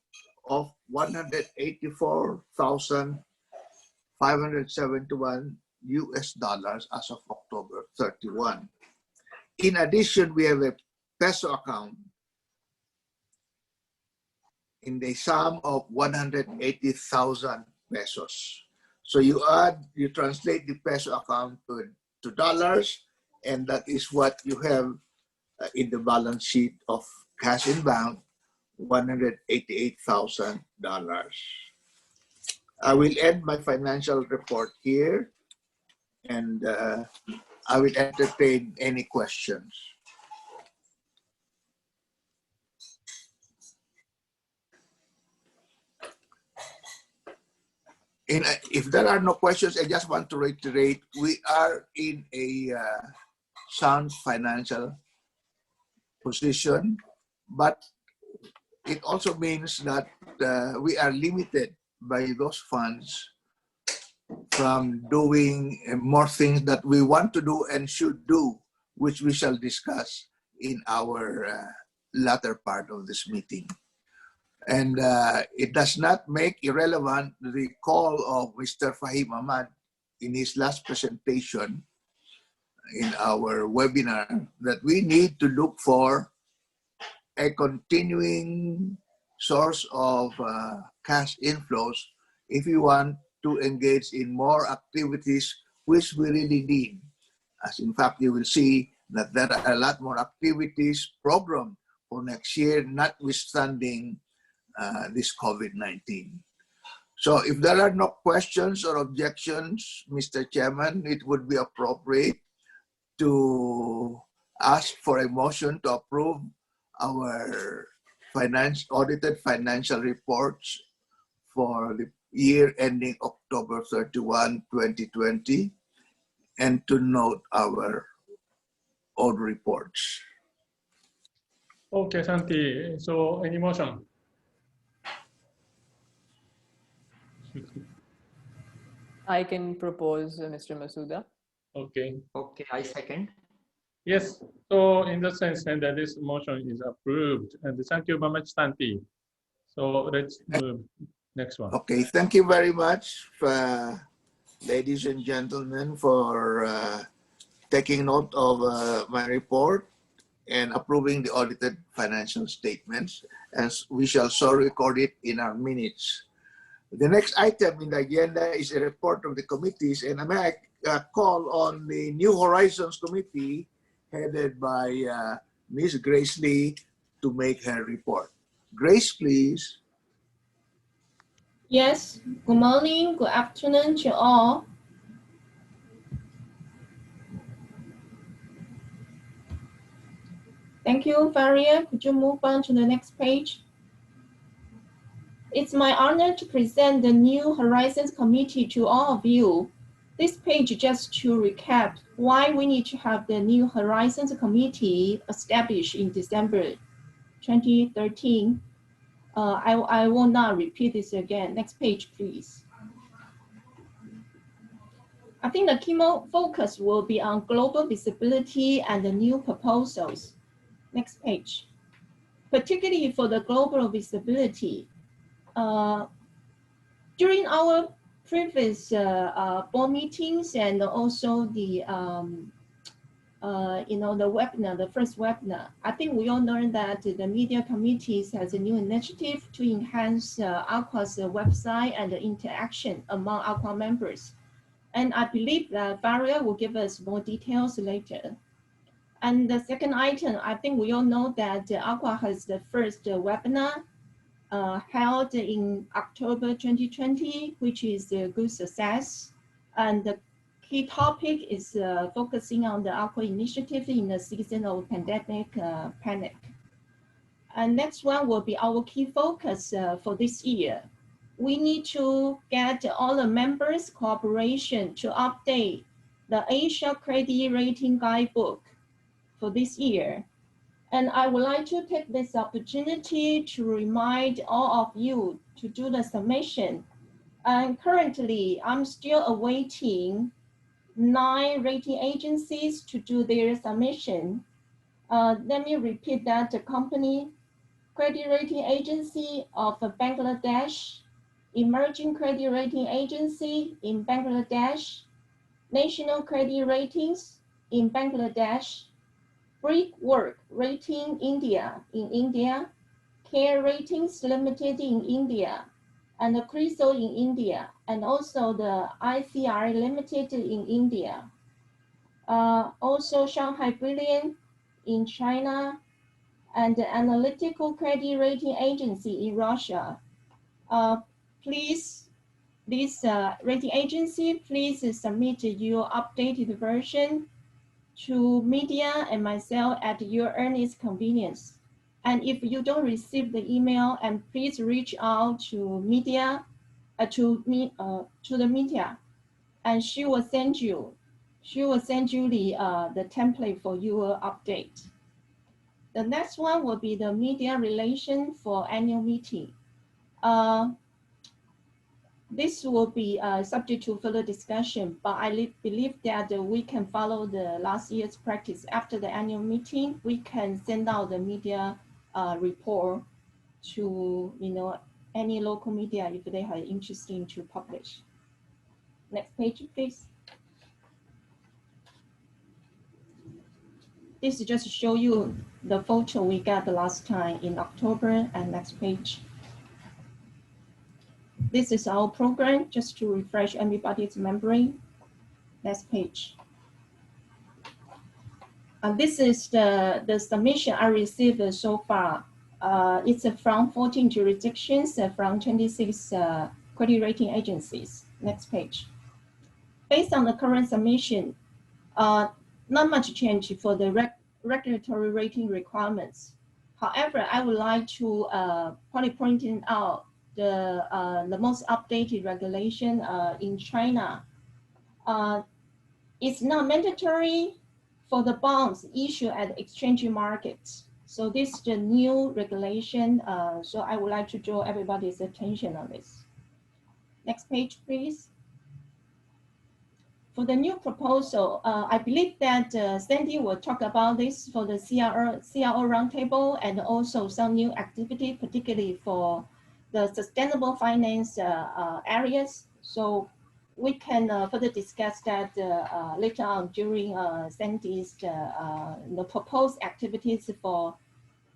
of $184,571 US dollars as of October 31. In addition, we have a peso account in the sum of 180,000 pesos. So you translate the peso account to dollars, and that is what you have in the balance sheet of cash in bank, $188,000. I will end my financial report here, and I will entertain any questions. If there are no questions, I just want to reiterate, we are in a sound financial position, but it also means that we are limited by those funds from doing more things that we want to do and should do which we shall discuss in our latter part of this meeting. And it does not make irrelevant the call of Mr. Fahim Ahmad in his last presentation in our webinar that we need to look for a continuing source of cash inflows if we want to engage in more activities which we really need. As in fact, you will see that there are a lot more activities programmed for next year, notwithstanding this COVID-19. So if there are no questions or objections, Mr. Chairman, it would be appropriate to ask for a motion to approve our audited financial reports for the year ending October 31, 2020, and to note our own reports. Okay, Santi. So any motion? I can propose Mr. Masuda. Okay. Okay, I second. Yes. So in the sense that this motion is approved, and thank you very much, Santi. So let's move next one. Okay, thank you very much, ladies and gentlemen, for taking note of my report and approving the audited financial statements, as we shall so record it in our minutes. The next item in the agenda is a report of the committees, and I may call on the New Horizons Committee, headed by Ms. Grace Lee, to make her report. Grace, please. Yes, good morning, good afternoon to all. Thank you, Faria. Could you move on to the next page? It's my honor to present the New Horizons Committee to all of you. This page just to recap why we need to have the New Horizons Committee established in December 2013. I will not repeat this again. Next page, please. I think the key focus will be on global visibility and the new proposals. Next page. Particularly for the global visibility. During our previous board meetings and also the the webinar, the first webinar, I think we all learned that the media committees has a new initiative to enhance Acraa's website and the interaction among Acraa members. And I believe that Faria will give us more details later. And the second item, I think we all know that Acraa has the first webinar held in October 2020, which is a good success. And the key topic is focusing on the Acraa initiative in the season of pandemic panic. And next one will be our key focus for this year. We need to get all the members' cooperation to update the Asia Credit Rating Guidebook for this year. And I would like to take this opportunity to remind all of you to do the submission. And currently, I'm still awaiting 9 rating agencies to do their submission. Let me repeat that: the company credit rating agency of Bangladesh, Emerging Credit Rating Agency in Bangladesh, National Credit Ratings in Bangladesh, Brickwork Rating India in India, Care Ratings Limited in India, and the CRISIL in India, and also the ICR Limited in India. Also Shanghai Brilliant in China, and the Analytical Credit Rating Agency in Russia. Please, this rating agency, please submit your updated version to media and myself at your earliest convenience. And if you don't receive the email, and please reach out to media, to the media, and she will send you the template for your update. The next one will be the media relation for annual meeting. This will be subject to further discussion, but I believe that we can follow the last year's practice. After the annual meeting, we can send out the media report to any local media if they are interested to publish. Next page, please. This just show you the photo we got the last time in October. And next page. This is our program, just to refresh everybody's memory. Next page. This is the submission I received so far. It's from 14 jurisdictions from 26 credit rating agencies. Next page. Based on the current submission, not much change for the regulatory rating requirements. However, I would like to probably pointing out the most updated regulation in China. It's not mandatory for the bonds issued at the exchange markets. So this is the new regulation. So I would like to draw everybody's attention on this. Next page, please. For the new proposal, I believe that Sandy will talk about this for the CRO roundtable and also some new activity, particularly for the sustainable finance areas. So we can further discuss that later on during Sandy's the proposed activities for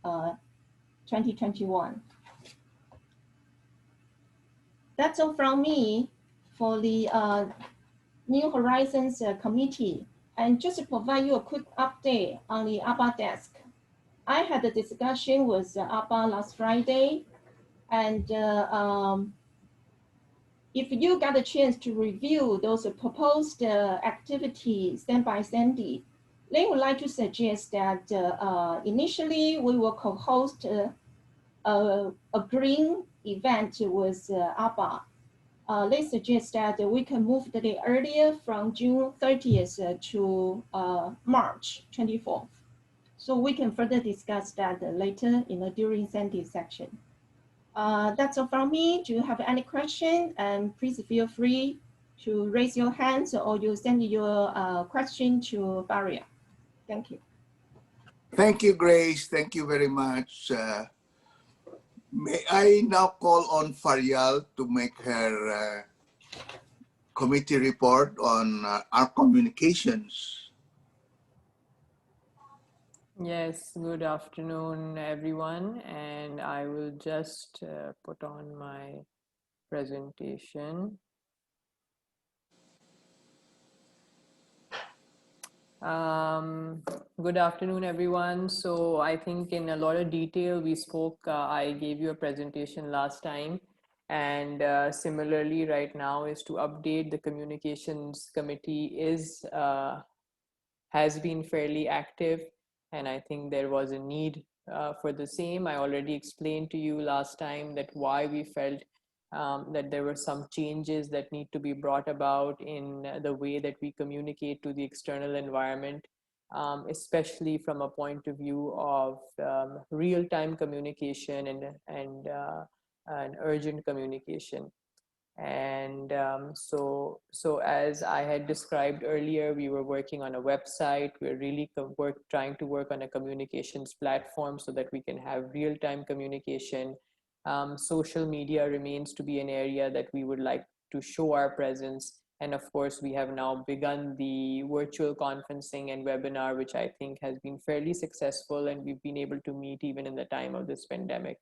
2021. That's all from me for the New Horizons Committee. And just to provide you a quick update on the ABA desk. I had a discussion with ABA last Friday, and if you got a chance to review those proposed activities sent by Sandy, they would like to suggest that initially we will co-host a green event with ABA. They suggest that we can move the day earlier from June 30th to March 24th. So we can further discuss that later during Sandy's section. That's all from me. Do you have any question? And please feel free to raise your hands or you send your question to Faria. Thank you. Thank you, Grace. Thank you very much. May I now call on Farial to make her committee report on our communications. Yes, good afternoon, everyone. And I will just put on my presentation. Good afternoon, everyone. So I think in a lot of detail we spoke, I gave you a presentation last time. And similarly right now is to update the communications committee has been fairly active. And I think there was a need for the same. I already explained to you last time that why we felt that there were some changes that need to be brought about in the way that we communicate to the external environment, especially from a point of view of real-time communication and urgent communication. And so as I had described earlier, we were working on a website. We're really trying to work on a communications platform so that we can have real-time communication. Social media remains to be an area that we would like to show our presence. And of course, we have now begun the virtual conferencing and webinar, which I think has been fairly successful, and we've been able to meet even in the time of this pandemic.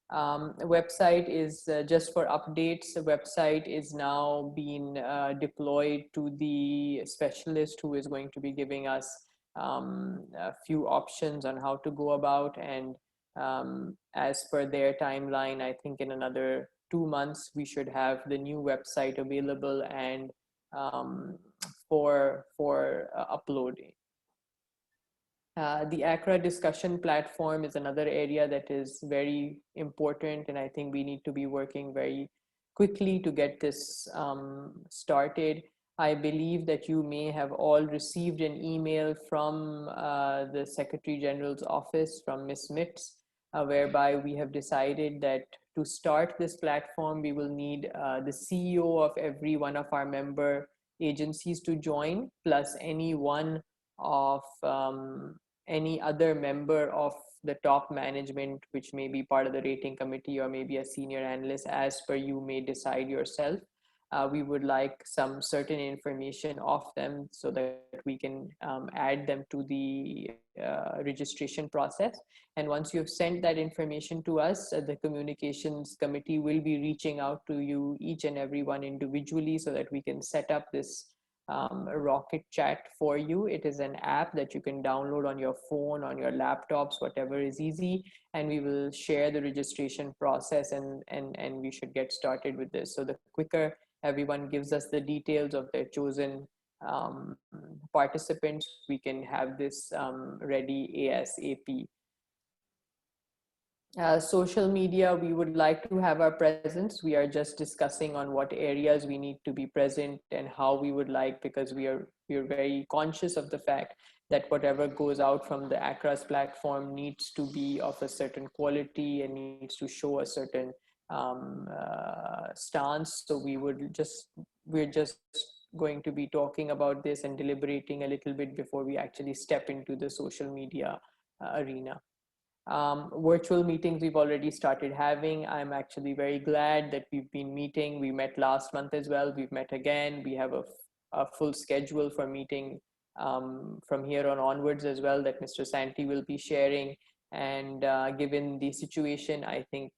The website is just for updates. The website is now being deployed to the specialist who is going to be giving us a few options on how to go about. And as per their timeline, I think in another 2 months, we should have the new website available and for uploading. The Acraa discussion platform is another area that is very important, and I think we need to be working very quickly to get this started. I believe that you may have all received an email from the Secretary General's office from Ms. Mitz, whereby we have decided that to start this platform, we will need the CEO of every one of our member agencies to join, plus any one of any other member of the top management, which may be part of the rating committee or maybe a senior analyst, as per you may decide yourself. We would like some certain information of them so that we can add them to the registration process. And once you've sent that information to us, the communications committee will be reaching out to you, each and every one individually, so that we can set up this Rocket Chat for you. It is an app that you can download on your phone, on your laptops, whatever is easy, and we will share the registration process, and we should get started with this. So the quicker everyone gives us the details of their chosen participants, we can have this ready ASAP. Social media, we would like to have our presence. We are just discussing on what areas we need to be present and how we would like, because we are very conscious of the fact that whatever goes out from the Acraa's platform needs to be of a certain quality and needs to show a certain stance. So we're just going to be talking about this and deliberating a little bit before we actually step into the social media arena. Virtual meetings we've already started having. I'm actually very glad that we've been meeting. We met last month as well. We've met again. We have a full schedule for meeting from here on onwards as well, that Mr. Santi will be sharing. And given the situation, I think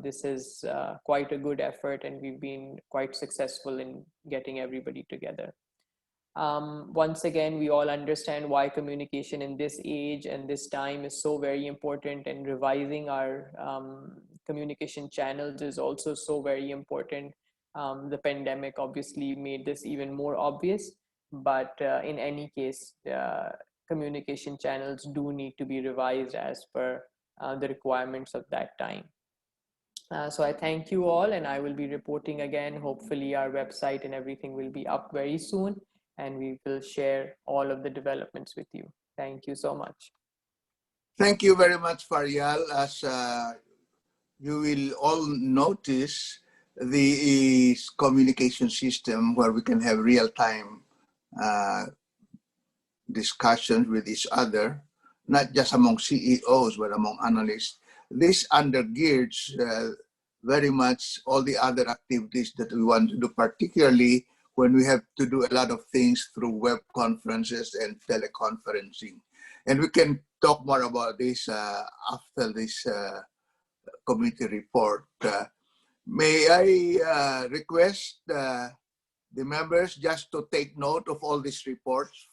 this is quite a good effort, and we've been quite successful in getting everybody together. Once again, we all understand why communication in this age and this time is so very important, and revising our communication channels is also so very important. The pandemic obviously made this even more obvious, but in any case, communication channels do need to be revised as per the requirements of that time. So I thank you all, and I will be reporting again. Hopefully our website and everything will be up very soon, and we will share all of the developments with you. Thank you so much. Thank you very much, Faryal. As you will all notice, the communication system where we can have real-time discussions with each other, not just among CEOs, but among analysts. This undergirds very much all the other activities that we want to do, particularly when we have to do a lot of things through web conferences and teleconferencing. And we can talk more about this after this committee report. May I request the members just to take note of all these reports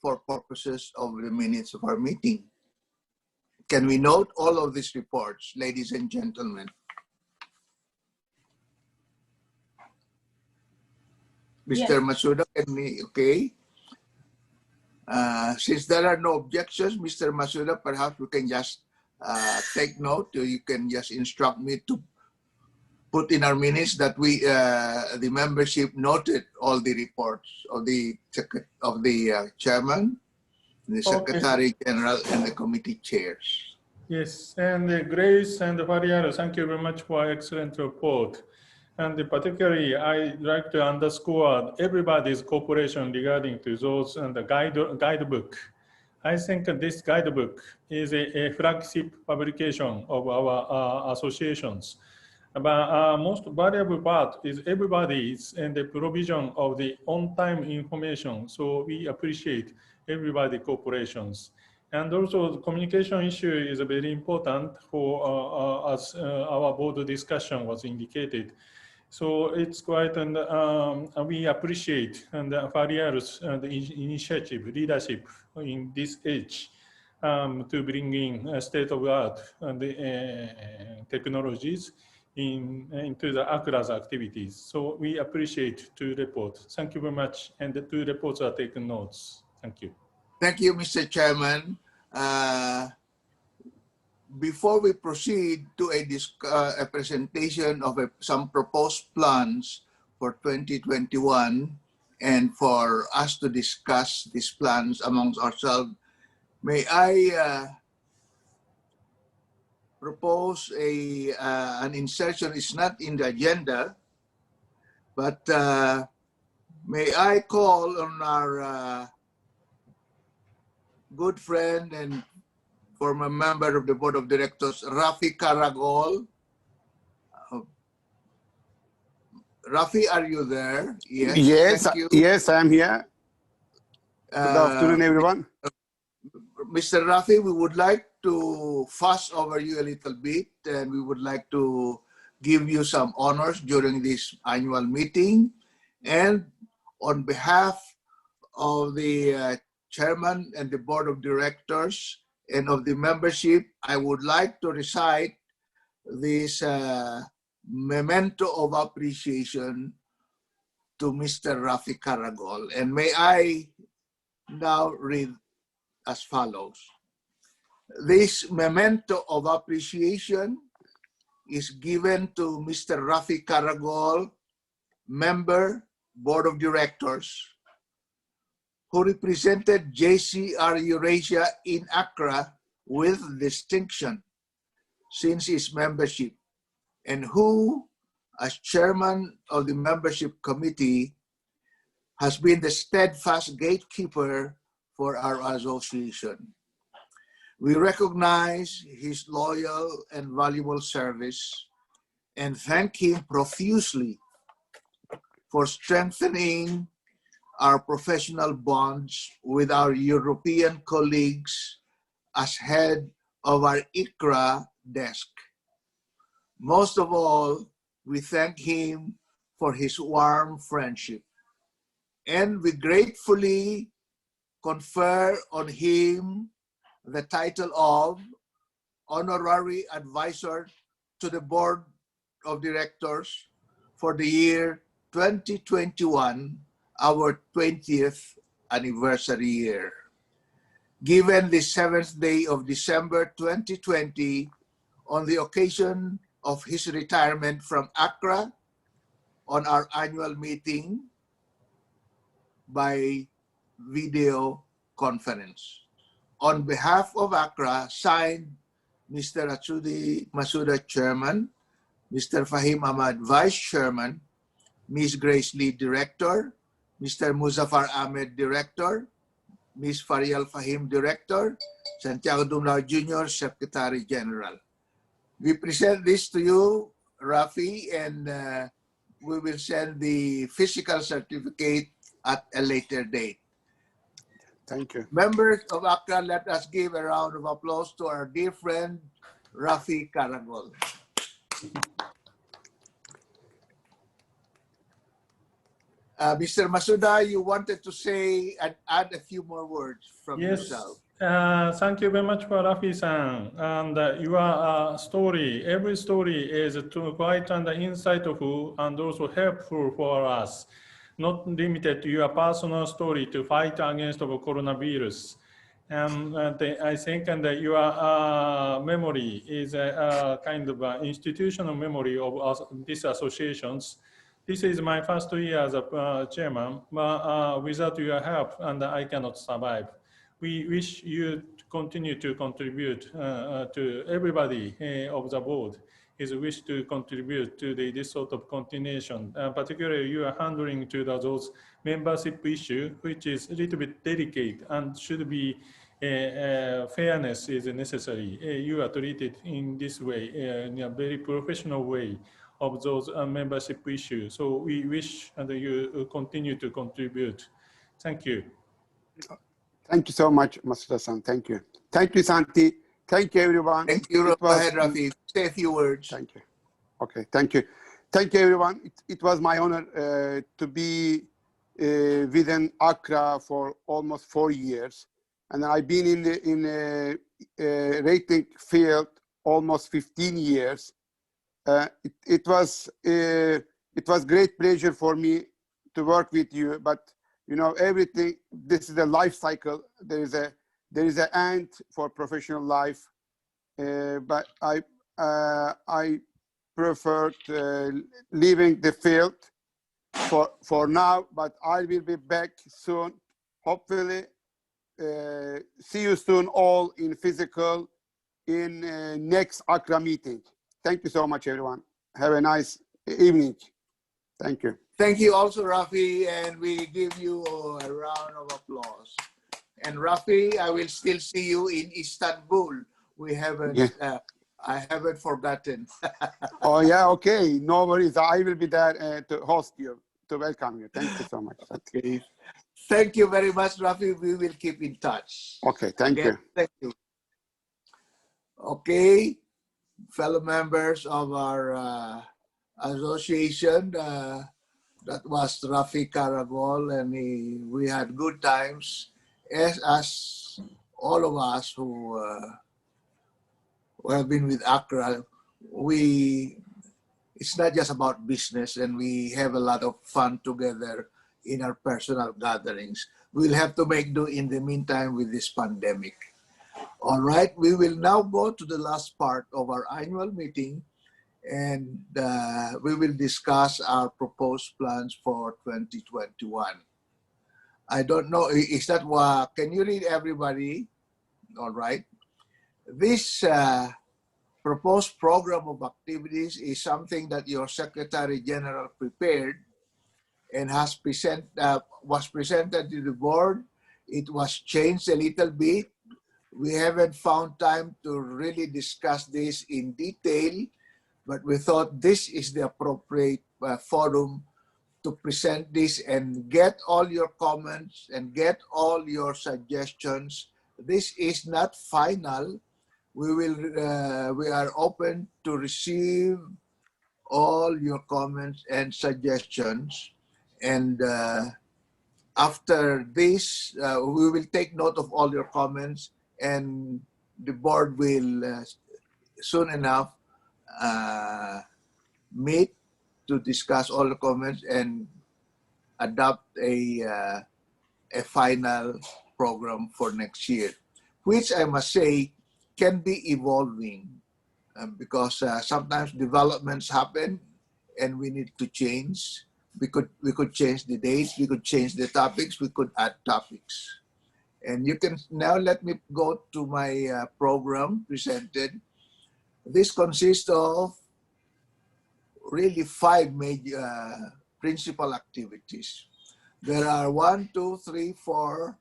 for purposes of the minutes of our meeting. Can we note all of these reports, ladies and gentlemen? Mr. Masuda, can we, okay. Since there are no objections, Mr. Masuda, perhaps we can just take note. You can just instruct me to put in our minutes that we, the membership noted all the reports of the chairman, the secretary general, and the committee chairs. Yes, and Grace and Faryal, thank you very much for excellent report. And particularly, I'd like to underscore everybody's cooperation regarding to those and the guidebook. I think this guidebook is a flagship publication of our associations. But most valuable part is everybody's and the provision of the on-time information. So we appreciate everybody's cooperations. And also the communication issue is very important for as our board discussion was indicated. So it's quite, and we appreciate and Faryal's initiative, leadership in this age to bring in state-of-the-art technologies into the Acraa's activities. So we appreciate two reports. Thank you very much. And the two reports are taken notes. Thank you. Thank you, Mr. Chairman. Before we proceed to a presentation of some proposed plans for 2021 and for us to discuss these plans amongst ourselves, may I propose an insertion. It's not in the agenda, but may I call on our good friend and former member of the Board of Directors, Rafi Caragol. Rafi, are you there? Yes. Yes, Thank you. yes, I am here. Good afternoon, everyone. Mr. Rafi, we would like to fuss over you a little bit, and we would like to give you some honors during this annual meeting. And on behalf of the chairman and the board of directors and of the membership, I would like to recite this memento of appreciation to Mr. Rafi Caragol. And may I now read as follows. This memento of appreciation is given to Mr. Rafi Caragol, member, board of directors, who represented JCR Eurasia in Acraa with distinction since his membership, and who, as chairman of the membership committee, has been the steadfast gatekeeper for our association. We recognize his loyal and valuable service and thank him profusely for strengthening our professional bonds with our European colleagues as head of our Acraa desk. Most of all, we thank him for his warm friendship, and we gratefully confer on him the title of Honorary Advisor to the Board of Directors for the year 2021, our 20th anniversary year. Given the 7th day of December 2020, on the occasion of his retirement from Acraa, on our annual meeting by video conference. On behalf of Acraa, signed Mr. Atsudi Masuda, Chairman, Mr. Fahim Ahmad, Vice Chairman, Ms. Grace Lee, Director, Mr. Muzaffar Ahmed, Director, Ms. Farial Fahim, Director, Santiago Dumlao Jr., Secretary General. We present this to you, Rafi, and we will send the physical certificate at a later date. Thank you. Members of Acraa, let us give a round of applause to our dear friend, Rafi Caragol. Mr. Masuda, you wanted to say and add a few more words from yourself. Thank you very much for Rafi-san. And your story, every story is quite insightful and also helpful for us. Not limited to your personal story to fight against the coronavirus. And I think your memory is a kind of institutional memory of these associations. This is my first year as a chairman, but without your help, and I cannot survive. We wish you to continue to contribute to everybody of the board. Is wish to contribute to this sort of continuation. Particularly, you are handling to those membership issue, which is a little bit delicate and should be fairness is necessary. You are treated in this way, in a very professional way of those membership issues. So we wish that you continue to contribute. Thank you. Thank you so much, Masuda-san. Thank you. Thank you, Santi. Thank you, everyone. Thank you. Go ahead, Rafi. Say a few words. Thank you. Okay, thank you. Thank you, everyone. It was my honor to be within Acraa for almost 4 years. And I've been in the rating field almost 15 years. It was great pleasure for me to work with you, but you know, everything, this is a life cycle. There is an end for professional life, but I prefer leaving the field for now, but I will be back soon. Hopefully, see you soon all in physical in next Acraa meeting. Thank you so much, everyone. Have a nice evening. Thank you. Thank you also, Rafi, and we give you a round of applause. And Rafi, I will still see you in Istanbul. We haven't, Yeah. I haven't forgotten. Oh yeah, okay. No worries. I will be there to host you, to welcome you. Thank you so much. Okay. Thank you very much, Rafi. We will keep in touch. Okay, thank Again, you. thank you. Okay, fellow members of our association, that was Rafi Karagol, and we had good times, as all of us who have been with Acraa. It's not just about business, and we have a lot of fun together in our personal gatherings. We'll have to make do in the meantime with this pandemic. All right, we will now go to the last part of our annual meeting, and we will discuss our proposed plans for 2021. I don't know, is that what, can you read everybody? All right. This proposed program of activities is something that your Secretary General prepared and was presented to the board. It was changed a little bit. We haven't found time to really discuss this in detail, but we thought this is the appropriate forum to present this and get all your comments and get all your suggestions. This is not final. We are open to receive all your comments and suggestions, and after this, we will take note of all your comments, and the board will soon enough meet to discuss all the comments and adopt a final program for next year, which I must say can be evolving because sometimes developments happen and we need to change. We could change the dates, we could change the topics, we could add topics. And you can now let me go to my program presented. This consists of really 5 major principal activities. There are 1, 2, 3, 4,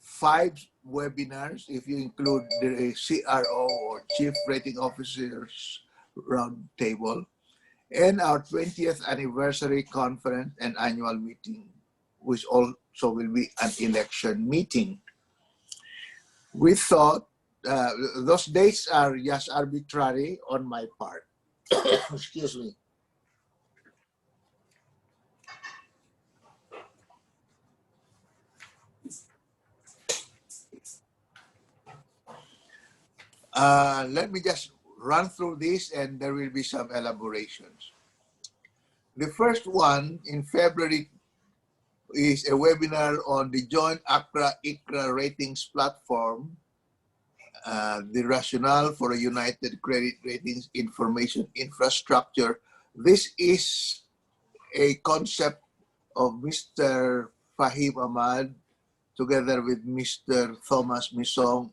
5 webinars if you include the CRO or Chief Rating Officers Roundtable, and our 20th anniversary conference and annual meeting, which also will be an election meeting. We thought those dates are just arbitrary on my part. Excuse me. Let me just run through this and there will be some elaborations. The first one in February is a webinar on the joint Acraa-ICRA ratings platform, the rationale for a united credit ratings information infrastructure. This is a concept of Mr. Fahim Ahmad together with Mr. Thomas Misong,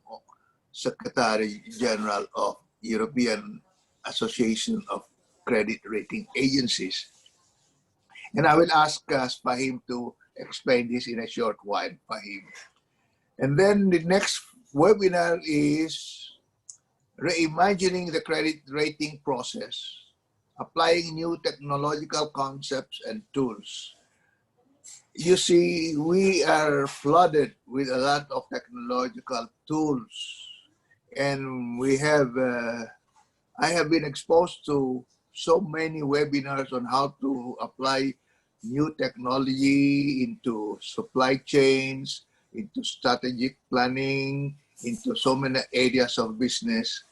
Secretary General of European Association of Credit Rating Agencies. And I will ask Fahim to explain this in a short while, Fahim. And then the next webinar is reimagining the credit rating process, applying new technological concepts and tools. You see, we are flooded with a lot of technological tools, and we have, I have been exposed to so many webinars on how to apply new technology into supply chains, into strategic planning, into so many areas of business.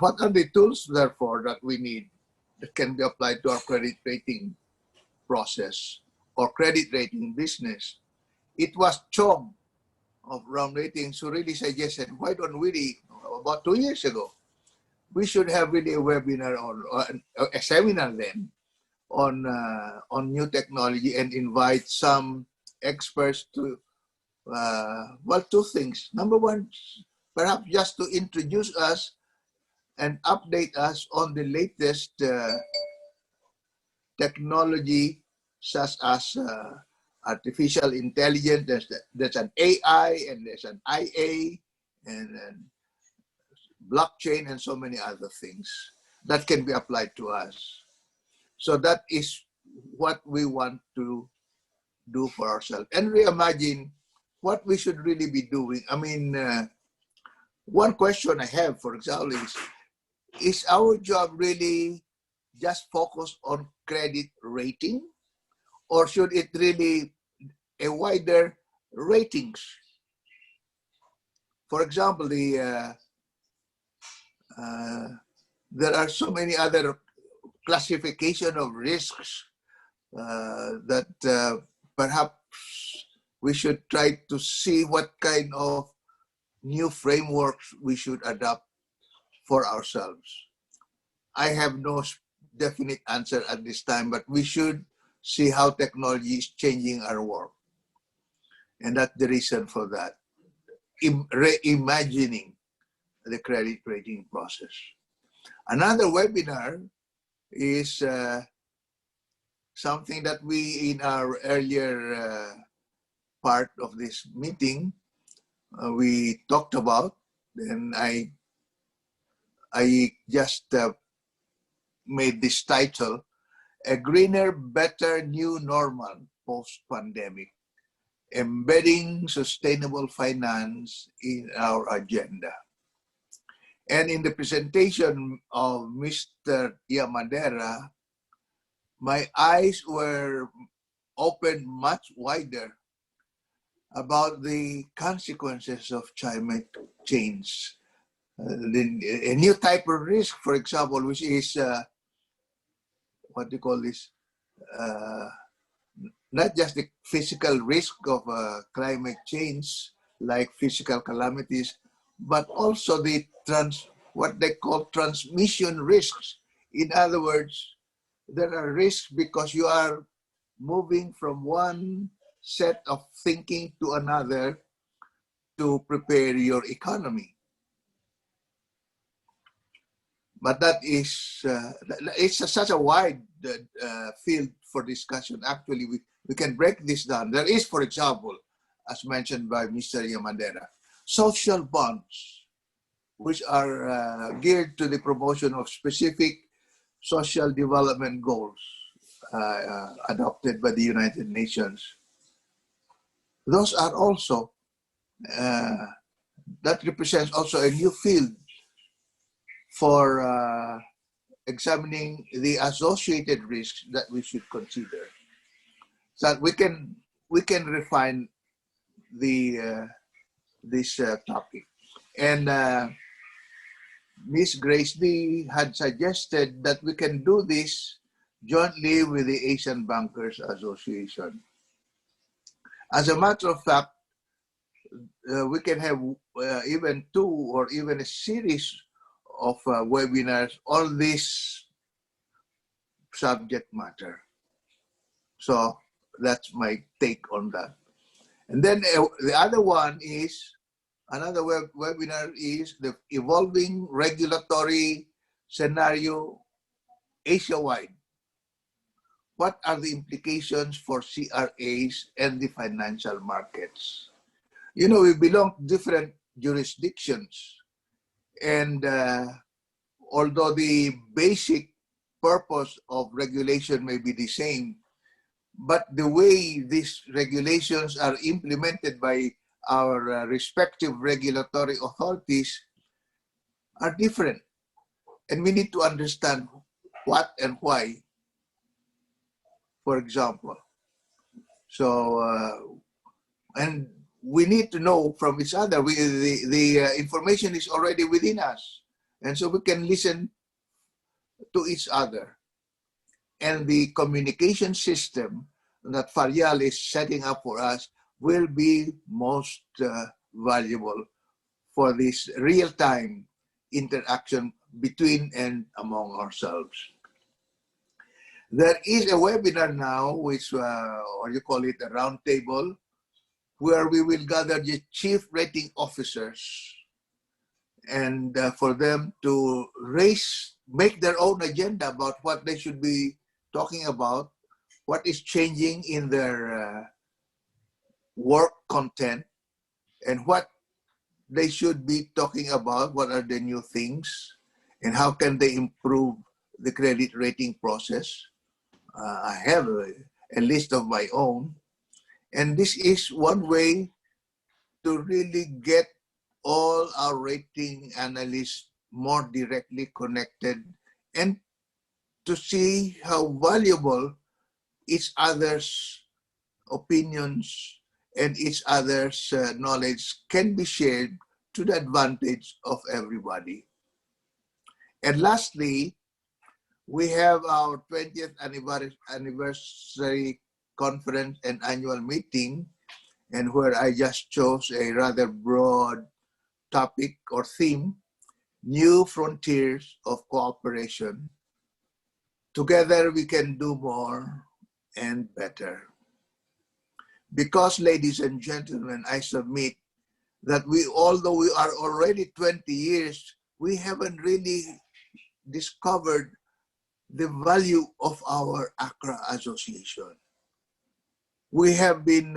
What are the tools, therefore, that we need that can be applied to our credit rating process or credit rating business? It was Chong of Round Ratings who really suggested, why don't we, about 2 years ago, we should have really a webinar or a seminar then on new technology and invite some experts to, well, 2 things. Number one, perhaps just to introduce us and update us on the latest technology, such as artificial intelligence. There's an AI, and there's an IA, and blockchain, and so many other things that can be applied to us. So that is what we want to do for ourselves, and reimagine what we should really be doing. I mean, one question I have, for example, is our job really just focused on credit rating, or should it really a wider ratings? For example, there are so many other classification of risks that perhaps we should try to see what kind of new frameworks we should adopt for ourselves. I have no definite answer at this time, but we should see how technology is changing our work. And that's the reason for that. Reimagining the credit rating process. Another webinar is something that we, in our earlier part of this meeting, we talked about, and I just made this title, A Greener, Better New Normal Post-Pandemic, Embedding Sustainable Finance in Our Agenda. And in the presentation of Mr. Yamadera, my eyes were opened much wider about the consequences of climate change. A new type of risk, for example, which is, what do you call this? Not just the physical risk of climate change, like physical calamities, but also the what they call transmission risks. In other words, there are risks because you are moving from one set of thinking to another to prepare your economy. But that is, it's such a wide field for discussion. Actually, we can break this down. There is, for example, as mentioned by Mr. Yamadera, social bonds, which are geared to the promotion of specific social development goals adopted by the United Nations. Those are also, that represents also a new field for examining the associated risks that we should consider. So that we can refine the this topic. And Ms. Grace Lee had suggested that we can do this jointly with the Asian Bankers Association. As a matter of fact, we can have even 2 or even a series of webinars on this subject matter. So that's my take on that. And then the other one is, another webinar is the evolving regulatory scenario Asia-wide. What are the implications for CRAs and the financial markets? You know, we belong to different jurisdictions. And although the basic purpose of regulation may be the same, but the way these regulations are implemented by our respective regulatory authorities are different. And we need to understand what and why, for example. So, and we need to know from each other. The information is already within us. And so we can listen to each other. And the communication system that Faryal is setting up for us will be most valuable for this real-time interaction between and among ourselves. There is a webinar now, which, or you call it a roundtable, where we will gather the chief rating officers and for them to make their own agenda about what they should be talking about, what is changing in their work content, and what they should be talking about, what are the new things, and how can they improve the credit rating process. I have a list of my own, and this is one way to really get all our rating analysts more directly connected and to see how valuable each other's opinions and each other's knowledge can be shared to the advantage of everybody. And lastly, we have our 20th anniversary conference and annual meeting, and where I just chose a rather broad topic or theme, New Frontiers of Cooperation. Together we can do more and better. Because, ladies and gentlemen, I submit that although we are already 20 years, we haven't really discovered the value of our Acraa Association. We have been,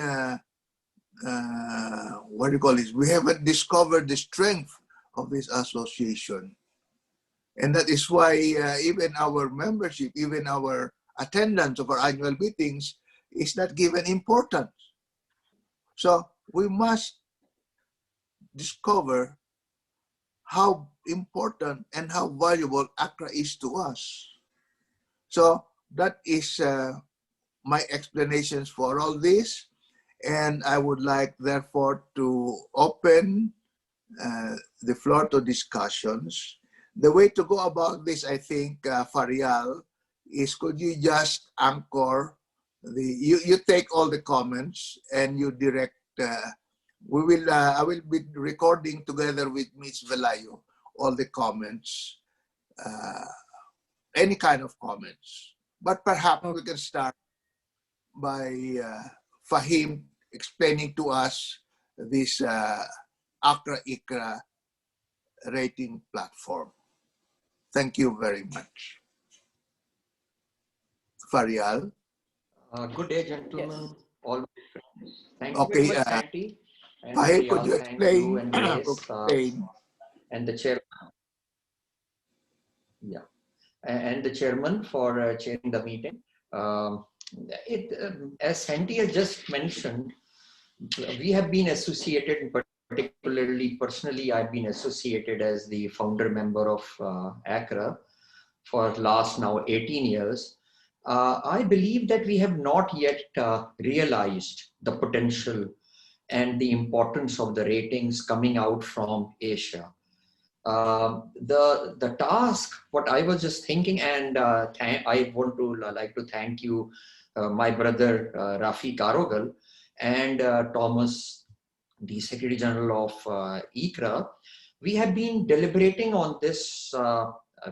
we haven't discovered the strength of this association. And that is why even our membership, even our attendance of our annual meetings is not given importance. So we must discover how important and how valuable Acraa is to us. So that is my explanations for all this. And I would like, therefore, to open the floor to discussions. The way to go about this, I think, Farial, is could you just anchor you take all the comments and you direct. I will be recording together with Ms. Velayo all the comments, any kind of comments. But perhaps we can start by Fahim explaining to us this Acraa-ICRA rating platform. Thank you very much. Farial. Good day, gentlemen. Yes. All my friends. Thank you very much, Santi. And Fahim, could you thank you explain? and Grace, and the chair. Yeah, and the chairman for chairing the meeting. As Santi has just mentioned, we have been associated, particularly personally, I've been associated as the founder member of Acraa for last now 18 years. I believe that we have not yet realized the potential and the importance of the ratings coming out from Asia. The task, what I was just thinking, and I want to like to thank you, my brother Rafi Karogal and Thomas, the Secretary General of ICRA. We have been deliberating on this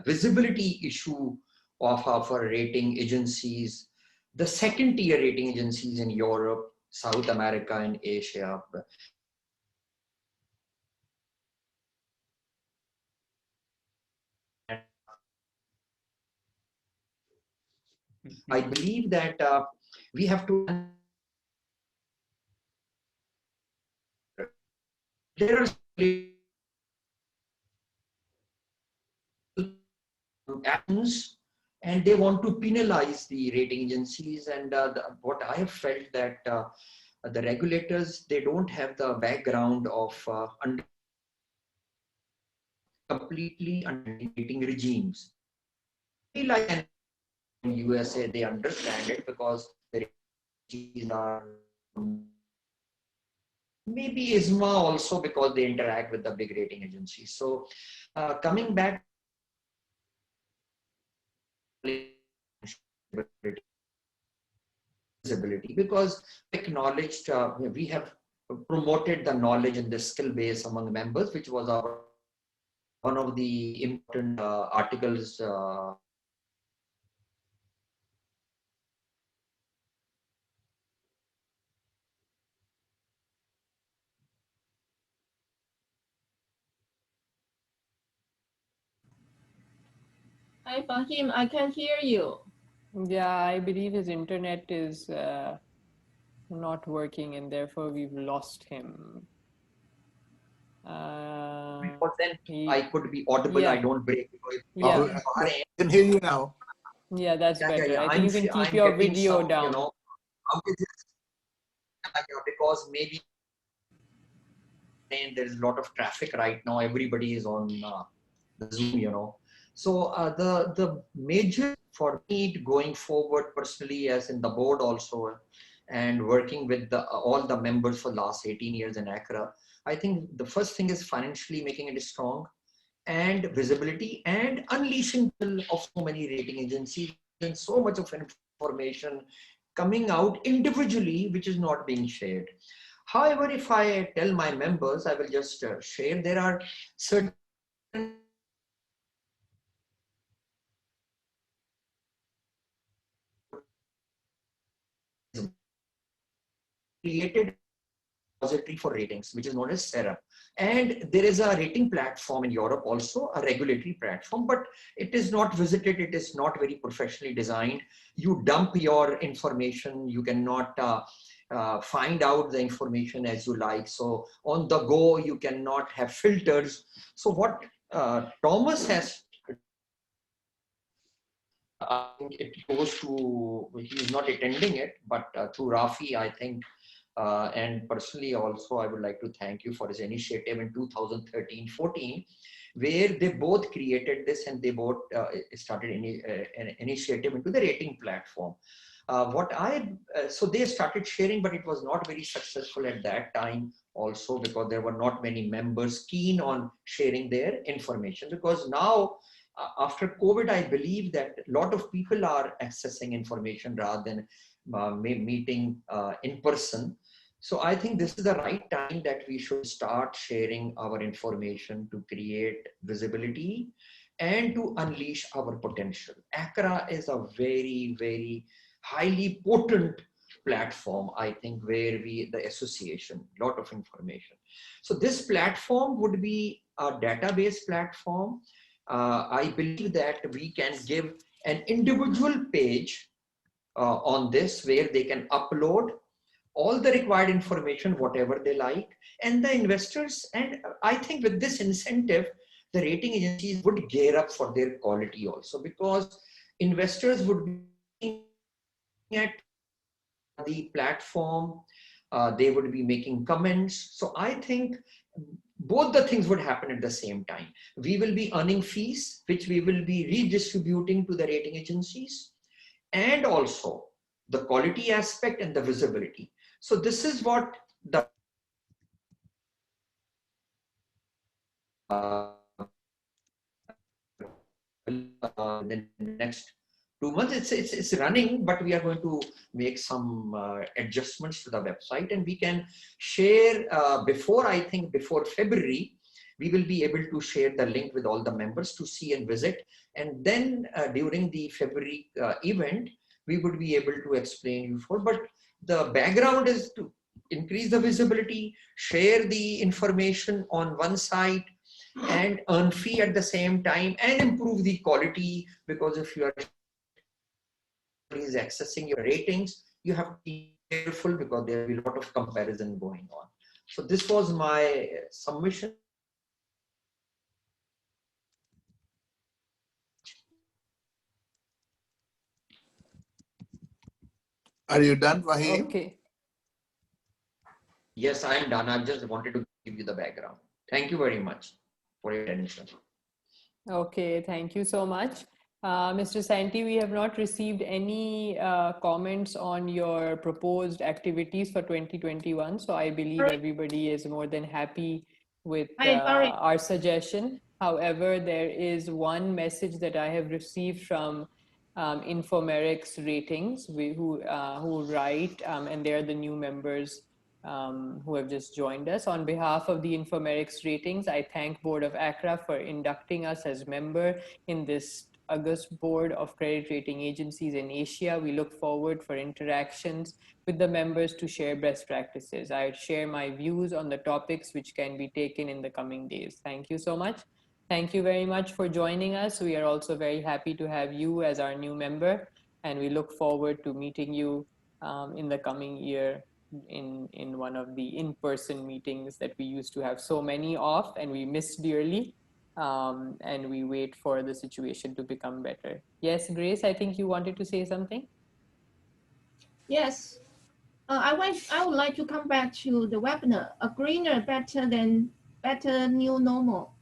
visibility issue of our rating agencies, the second tier rating agencies in Europe, South America, and Asia. I believe that we have to. There are actions, and they want to penalize the rating agencies. And what I have felt that the regulators, they don't have the background of completely understanding regimes. Like in USA, they understand it because the regimes are maybe ISMA also because they interact with the big rating agencies. So coming back, visibility, because acknowledged, we have promoted the knowledge and the skill base among members, which was our one of the important articles. Hi, Fahim, I can't hear you. Yeah, I believe his internet is not working and therefore we've lost him. But then I He, could be audible. I yeah, don't break. yeah, I can hear you now. yeah, that's Yeah, yeah, better. yeah. I think you can keep I'm your getting video some, down. outages, because maybe there's a lot of traffic right now. Everybody is on the Zoom. So the major for me going forward personally, as in the board also, and working with all the members for the last 18 years in Acraa, I think the first thing is financially making it strong, and visibility, and unleashing of so many rating agencies and so much of information coming out individually, which is not being shared. However, if I tell my members, I will just share, there are certain created repository for ratings, which is known as SERA. And there is a rating platform in Europe also, a regulatory platform, but it is not visited. It is not very professionally designed. You dump your information. You cannot find out the information as you like. So on the go, you cannot have filters. So what Thomas has, I think it goes to, he's not attending it, but through Rafi, I think, and personally also, I would like to thank you for his initiative in 2013-14, where they both created this and they both started an initiative into the rating platform. So they started sharing, but it was not very successful at that time also, because there were not many members keen on sharing their information. Because now, after COVID, I believe that a lot of people are accessing information rather than meeting in person. So I think this is the right time that we should start sharing our information to create visibility and to unleash our potential. Acraa is a very, very highly potent platform, I think, where the association, lot of information. So this platform would be a database platform. I believe that we can give an individual page on this where they can upload all the required information, whatever they like, and the investors. And I think with this incentive, the rating agencies would gear up for their quality also, because investors would be looking at the platform, they would be making comments. So I think both the things would happen at the same time. We will be earning fees, which we will be redistributing to the rating agencies, and also the quality aspect and the visibility. So this is what the the next 2 months it's running, but we are going to make some adjustments to the website, and we can share before February, we will be able to share the link with all the members to see and visit. And then during the February event, we would be able to explain you for, but the background is to increase the visibility, share the information on one site, and earn fee at the same time, and improve the quality. Because if you are accessing your ratings, you have to be careful, because there will be a lot of comparison going on. So this was my submission. Are you done, Fahim? Okay. Yes, I am done. I just wanted to give you the background. Thank you very much for your attention. Okay, thank you so much. Mr. Santi, we have not received any comments on your proposed activities for 2021. So I believe everybody is more than happy with our suggestion. However, there is one message that I have received from Infomeric's ratings, who write, and they're the new members who have just joined us. On behalf of the Infomeric's ratings, I thank Board of Acraa for inducting us as member in this August Board of Credit Rating Agencies in Asia. We look forward for interactions with the members to share best practices. I share my views on the topics which can be taken in the coming days. Thank you so much. Thank you very much for joining us. We are also very happy to have you as our new member, and we look forward to meeting you in the coming year in one of the in-person meetings that we used to have so many of and we miss dearly. And we wait for the situation to become better. Yes, Grace, I think you wanted to say something. Yes. I would like to come back to the webinar, a greener, better new normal.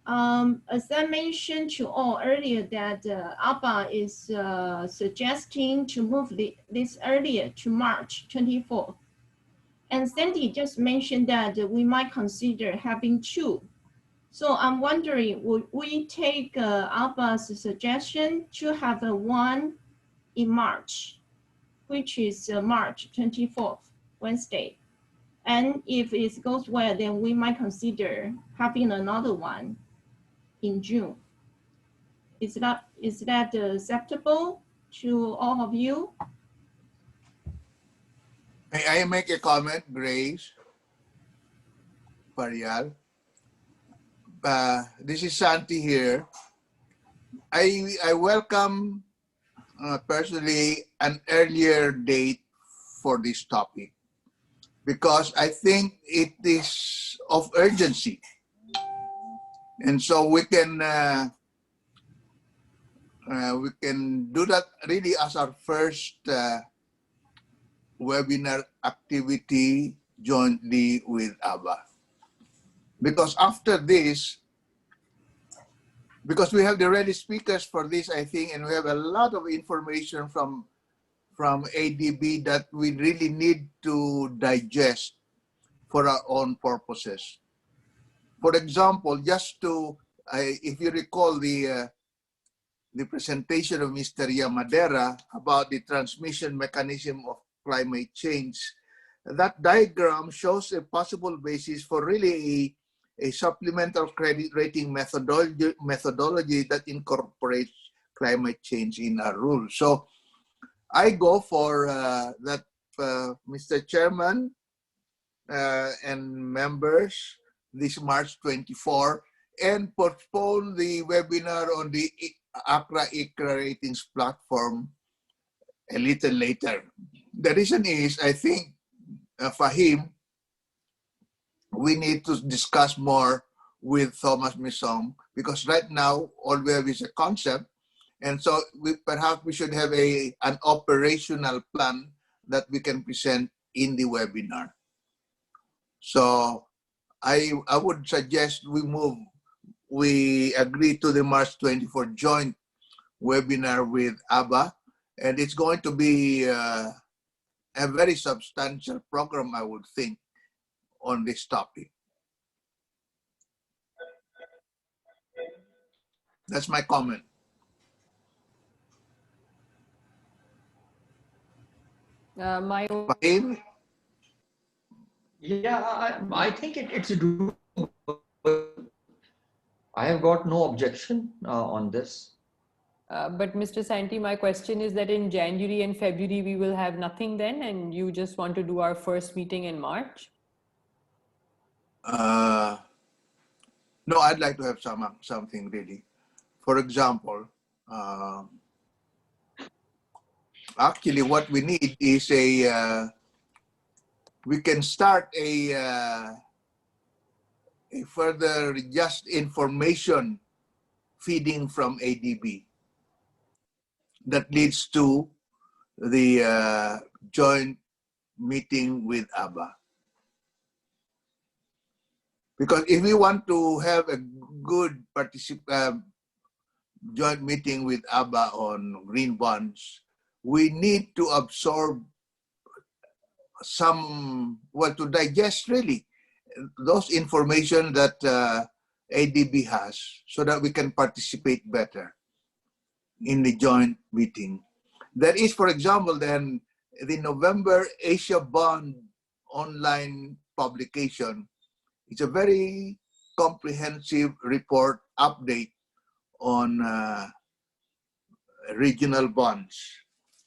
As I mentioned to all earlier that ABBA is suggesting to move this earlier to March 24th. And Sandy just mentioned that we might consider having two. So I'm wondering, would we take ABBA's suggestion to have one in March, which is March 24th, Wednesday. And if it goes well, then we might consider having another one in June. Is that acceptable to all of you? May I make a comment, Grace? Parial? This is Santi here. I welcome personally an earlier date for this topic because I think it is of urgency. And so we can do that really as our first webinar activity jointly with ABBA. Because after this, because we have the ready speakers for this, I think, and we have a lot of information from ADB that we really need to digest for our own purposes. For example, just to, if you recall the presentation of Mr. Yamadera about the transmission mechanism of climate change, that diagram shows a possible basis for really a supplemental credit rating methodology that incorporates climate change in our rules. So I go for that, Mr. Chairman and members, this March 24, and postpone the webinar on the Acraa ratings platform a little later. The reason is, I think, Fahim, we need to discuss more with Thomas Misong because right now all we have is a concept, and so perhaps we should have an operational plan that we can present in the webinar. So I would suggest we agree to the March 24 joint webinar with ABBA, and it's going to be a very substantial program, I would think, on this topic. That's my comment. Fahim? Yeah, I think it's doable. I have got no objection on this. But Mr. Santi, my question is that in January and February, we will have nothing then, and you just want to do our first meeting in March? No, I'd like to have something really. For example, actually what we need is we can start a further just information feeding from ADB that leads to the joint meeting with ABBA. Because if we want to have a good joint meeting with ABBA on green bonds, we need to absorb to digest really those information that ADB has so that we can participate better in the joint meeting. There is, for example, then the November Asia Bond online publication. It's a very comprehensive report update on regional bonds.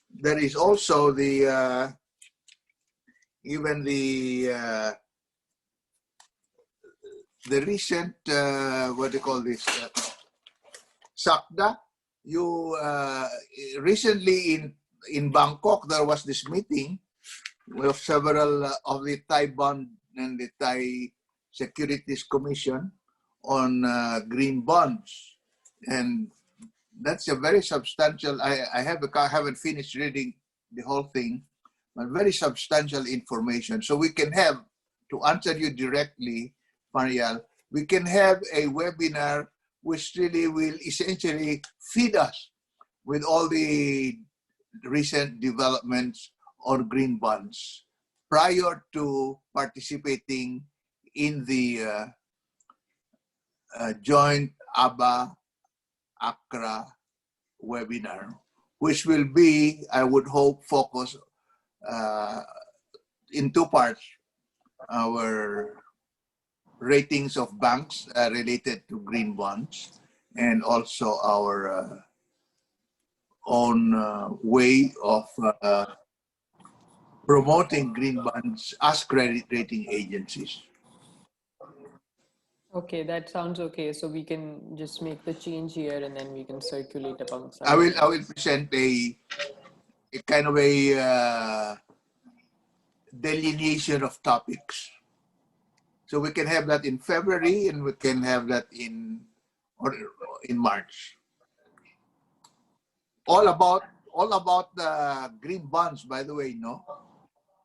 There is also the even the the recent, what do you call this, SACDA. You recently in Bangkok, there was this meeting with several of the Thai bond and the Thai Securities Commission on green bonds, and that's a very substantial. I haven't finished reading the whole thing, but very substantial information. So we can have, to answer you directly, Mariel, we can have a webinar which really will essentially feed us with all the recent developments on green bonds prior to participating in the joint ABA-Acraa webinar, which will be, I would hope, focus in two parts: our ratings of banks related to green bonds, and also our own way of promoting green bonds as credit rating agencies. Okay, that sounds okay. So we can just make the change here and then we can circulate amongst I will present a kind of a delineation of topics. So we can have that in February and we can have that in March. All about the green bonds, by the way, no?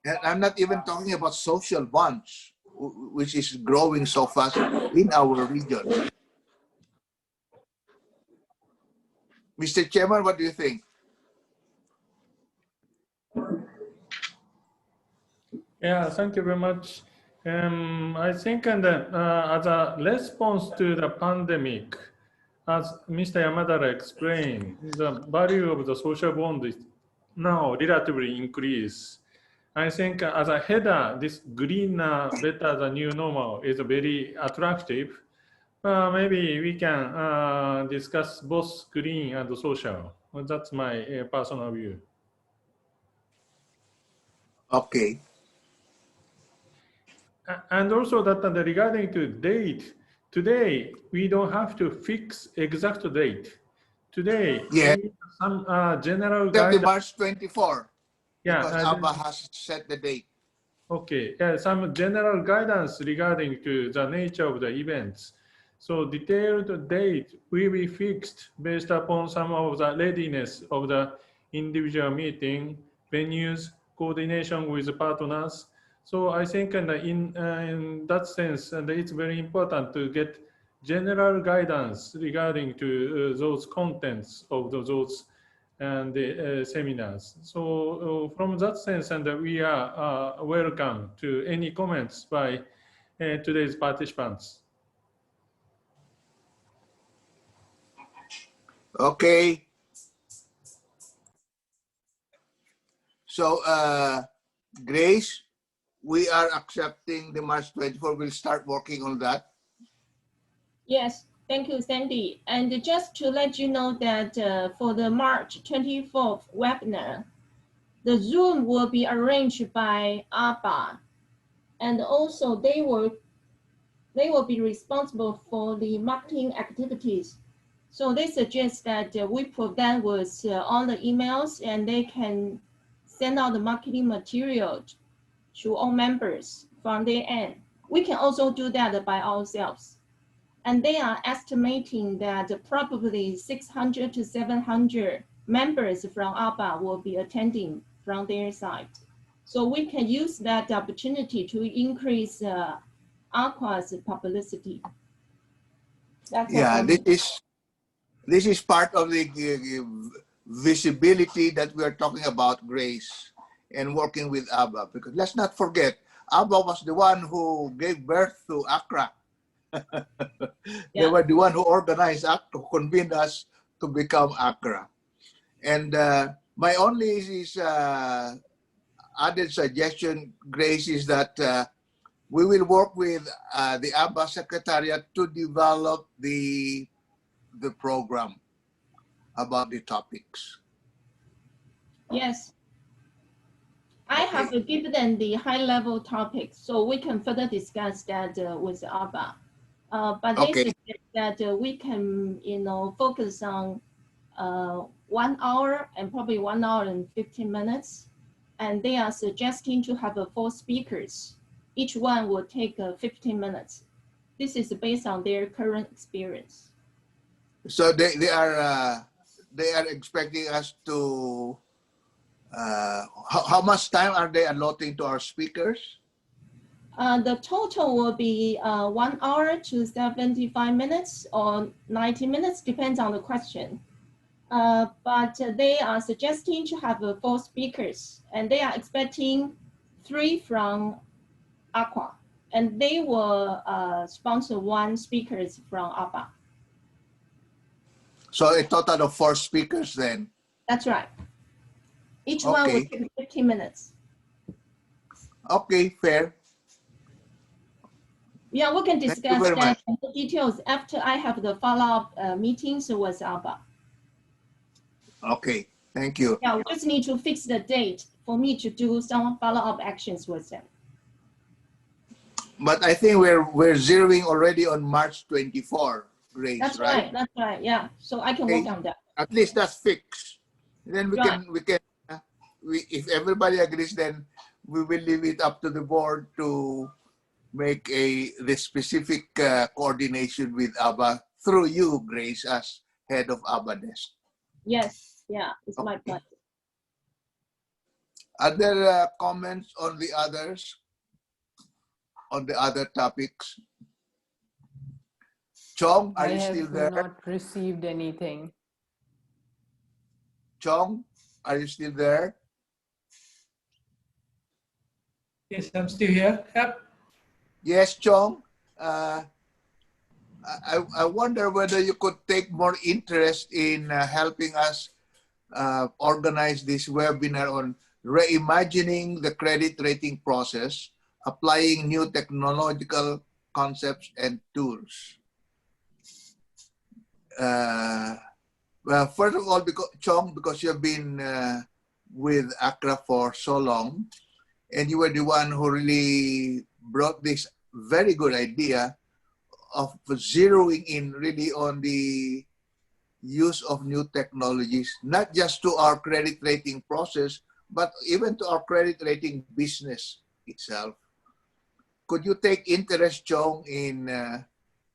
And I'm not even talking about social bonds, which is growing so fast in our region. Mr. Chairman, what do you think? Yeah, thank you very much. I think as a response to the pandemic, as Mr. Yamada explained, the value of the social bond is now relatively increased. I think as a header, this greener, better than new normal is very attractive. Maybe we can discuss both green and social. That's my personal view. Okay. And also that regarding to date, today we don't have to fix exact date. Today, yeah, some general guidance. guidance. March 24. Yeah, because ABA has set the date. Okay, yeah, some general guidance regarding to the nature of the events. So detailed date will be fixed based upon some of the readiness of the individual meeting, venues, coordination with partners. So I think in that sense, it's very important to get general guidance regarding to those contents of those and the seminars. So from that sense, and we are welcome to any comments by today's participants. Okay. So, Grace, we are accepting the March 24. We'll start working on that. Yes, thank you, Sandy. And just to let you know that for the March 24th webinar, the Zoom will be arranged by ABA, and also they will be responsible for the marketing activities. So they suggest that we provide with all the emails and they can send out the marketing material to all members from their end. We can also do that by ourselves. And they are estimating that probably 600 to 700 members from ABA will be attending from their side. So we can use that opportunity to increase Acraa's publicity. That's yeah, this is part of the visibility that we are talking about, Grace, and working with ABA. Because let's not forget, ABA was the one who gave birth to Acraa. They were the one who organized, who convened us to become Acraa. And my only added suggestion, Grace, is that we will work with the ABA Secretariat to develop the program about the topics. Yes. I have given them the high-level topics, so we can further discuss that with ABA. But they Okay. suggest that we can, focus on 1 hour and probably 1 hour and 15 minutes. And they are suggesting to have 4 speakers. Each one will take 15 minutes. This is based on their current experience. So they are expecting us to how much time are they allotting to our speakers? The total will be 1 hour to 75 minutes or 90 minutes, depends on the question. But they are suggesting to have 4 speakers, and they are expecting 3 from Acraa, and they will sponsor 1 speaker from ABBA. So a total of 4 speakers then. That's right. Each one will Okay. take 15 minutes. Okay, fair. Yeah, we can Thank you discuss very that much. in the details after I have the follow-up meetings with ABBA. Okay, thank you. Yeah, we just need to fix the date for me to do some follow-up actions with them. But I think we're zeroing already on March 24, Grace, That's right. That's right. Yeah. So I can work Okay. on that. At least that's fixed. Then we Right. can if everybody agrees, then we will leave it up to the board to make the specific coordination with ABBA through you, Grace, as head of ABBA desk. Yes. Yeah. It's my Okay. pleasure. Are there comments on the others? On the other topics? Chong, are you still there? I have not received anything. Chong, are you still there? Yes, I'm still here. Yep. Yes, Chong. I wonder whether you could take more interest in helping us organize this webinar on reimagining the credit rating process, applying new technological concepts and tools. Well, first of all, Chong, because you've been with Acraa for so long, and you were the one who really brought this very good idea of zeroing in really on the use of new technologies, not just to our credit rating process, but even to our credit rating business itself. Could you take interest, Chong, in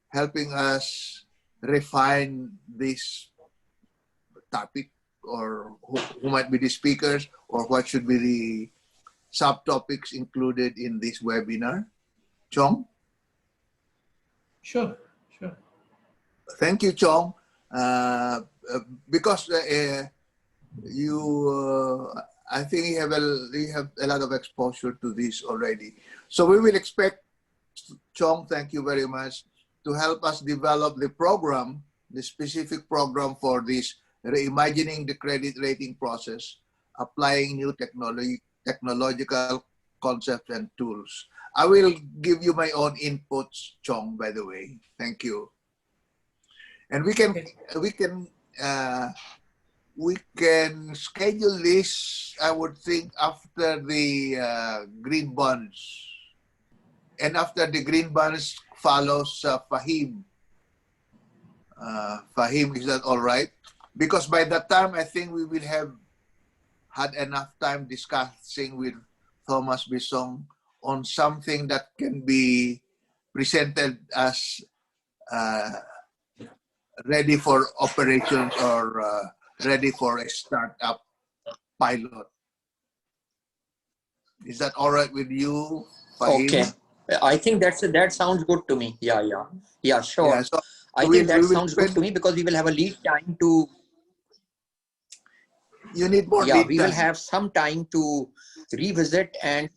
helping us refine this topic, or who might be the speakers, or what should be the subtopics included in this webinar? Chong? Sure, sure. Thank you, Chong. Because I think you have a lot of exposure to this already. So we will expect, Chong, thank you very much, to help us develop the program, the specific program for this reimagining the credit rating process, applying new technological concepts and tools. I will give you my own inputs, Chong, by the way. Thank you. And we can schedule this, I would think, after the green bonds. And after the green bonds follows Fahim. Fahim, is that all right? Because by that time, I think we will have had enough time discussing with Thomas Bisong on something that can be presented as ready for operations or ready for a startup pilot. Is that all right with you, Fahim? Okay. I think that sounds good to me. Yeah, sure. Yeah, so I think that sounds good to me because we will have a lead time to. You need more Yeah, lead we time. will have some time to revisit and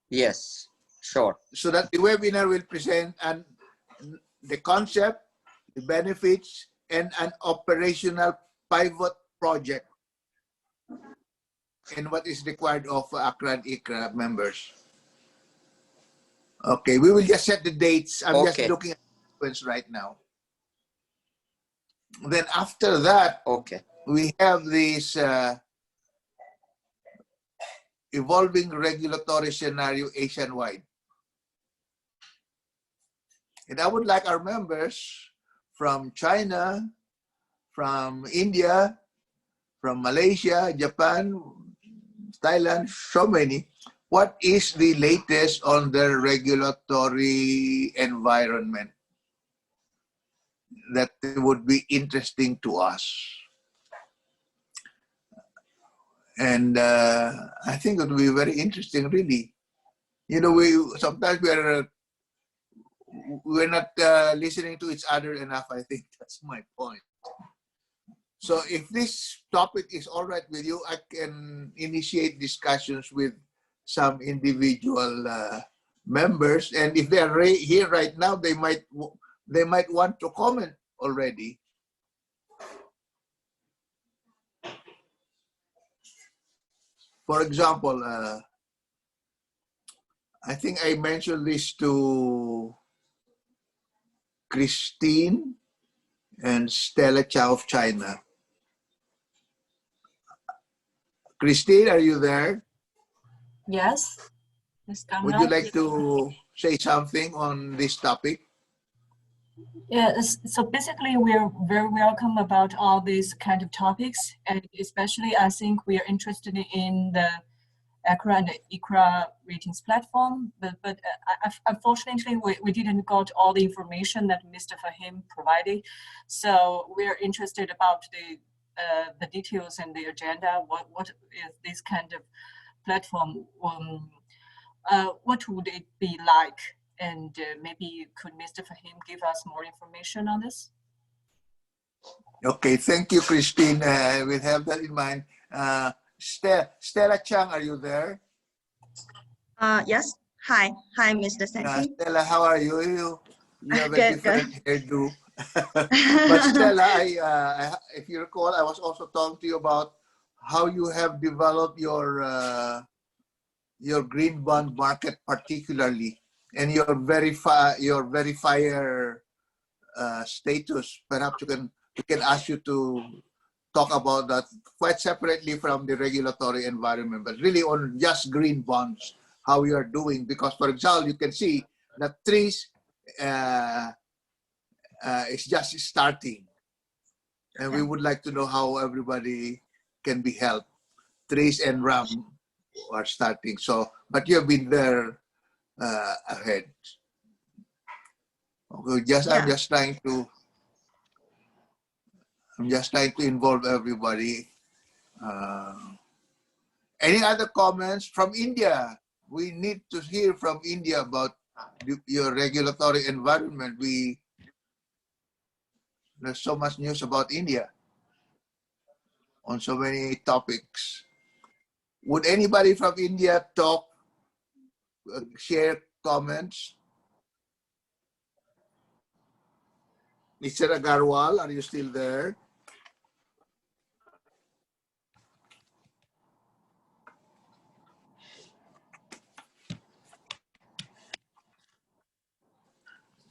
yes, sure. So that the webinar will present and the concept, the benefits, and an operational pivot project, and what is required of Acraa and ICRA members. Okay, we will just set the dates. I'm just looking at the sequence right now. Then after that, we have this evolving regulatory scenario Asian-wide. And I would like our members from China, from India, from Malaysia, Japan, Thailand, so many. What is the latest on the regulatory environment that would be interesting to us? And I think it would be very interesting, really. You know, sometimes we're not listening to each other enough. I think that's my point. So if this topic is all right with you, I can initiate discussions with some individual members, and if they are here right now, they might want to comment already. For example, I think I mentioned this to Christine and Stella Chow of China. Christine, are you there? Yes. Yes, Would you like to say something on this topic? Yeah, so basically we're very welcome about all these kind of topics, and especially I think we are interested in the Acraa and Acraa ratings platform, but unfortunately we didn't got all the information that Mr. Fahim provided. So we're interested about the details and the agenda. What is this kind of platform? What would it be like? And maybe could Mr. Fahim give us more information on this? Okay, thank you, Christine. We'll have that in mind. Stella Chang, are you there? Yes. Hi, Mr. Santi. Stella, how are you? You have a Good, different hairdo. But Stella, if you recall, I was also talking to you about how you have developed your green bond market, particularly, and your verifier status. Perhaps we can ask you to talk about that quite separately from the regulatory environment, but really on just green bonds, how you are doing. Because, for example, you can see that trees is just starting, and we would like to know how everybody can be helped. Trees and RAM are starting. So, but you have been there ahead. Okay, I'm just trying to involve everybody. Any other comments from India? We need to hear from India about your regulatory environment. There's so much news about India on so many topics. Would anybody from India share comments? Mr. Agarwal, are you still there?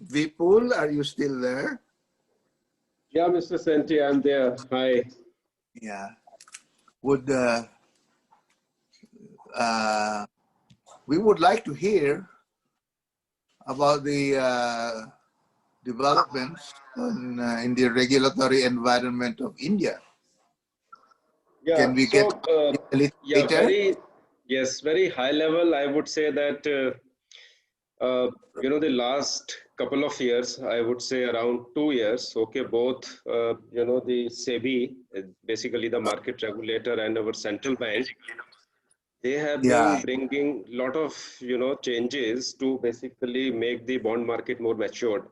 Vipul, are you still there? Yeah, Mr. Santi, I'm there. Hi. Yeah. We would like to hear about the developments in the regulatory environment of India. Yeah, Can we get a little later? Very high level. I would say that, the last couple of years, I would say around 2 years, okay, both, the SEBI, basically the market regulator, and our central bank, they have been bringing a lot of, changes to basically make the bond market more matured.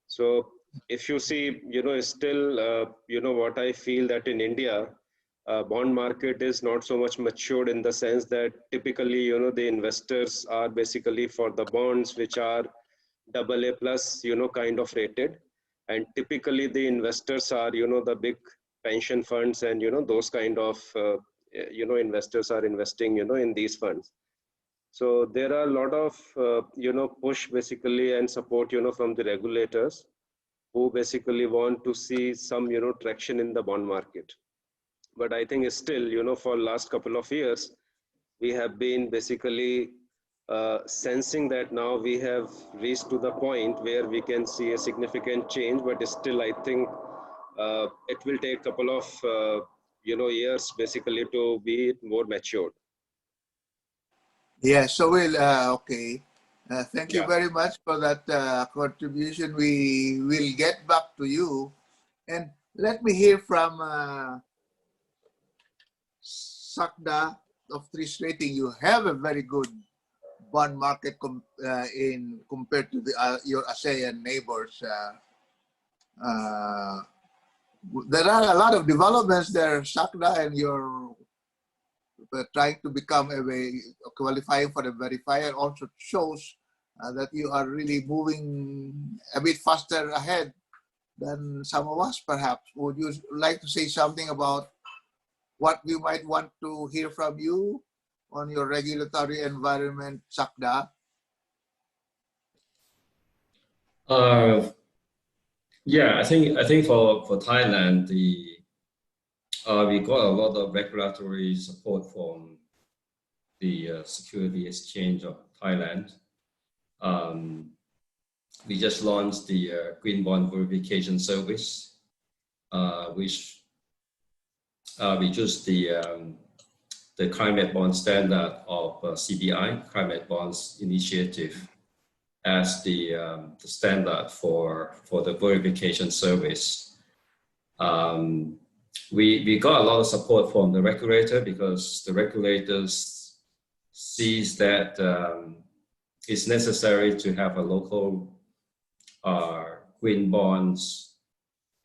So if you see, still, what I feel that in India, bond market is not so much matured in the sense that typically, the investors are basically for the bonds which are AA plus, kind of rated. And typically the investors are, the big pension funds and, those kind of, investors are investing, in these funds. So there are a lot of, push basically and support, from the regulators who basically want to see some, traction in the bond market. But I think still, for last couple of years, we have been basically sensing that now we have reached to the point where we can see a significant change, but still I think it will take a couple of years basically to be more matured. Yeah, so okay. Thank you Yeah. very much for that contribution. We will get back to you. And let me hear from Sakda of Trish Rating. You have a very good bond market compared to your ASEAN neighbors. There are a lot of developments there, Sakda, and you're trying to become qualifying for the verifier also shows that you are really moving a bit faster ahead than some of us, perhaps. Would you like to say something about what we might want to hear from you on your regulatory environment, Sakda? Yeah, I think for Thailand, we got a lot of regulatory support from the Security Exchange of Thailand. We just launched the Green Bond Verification Service, which reduced the climate bond standard of CBI, Climate Bonds Initiative, as the standard for the verification service. We got a lot of support from the regulator because the regulators sees that it's necessary to have a local green bonds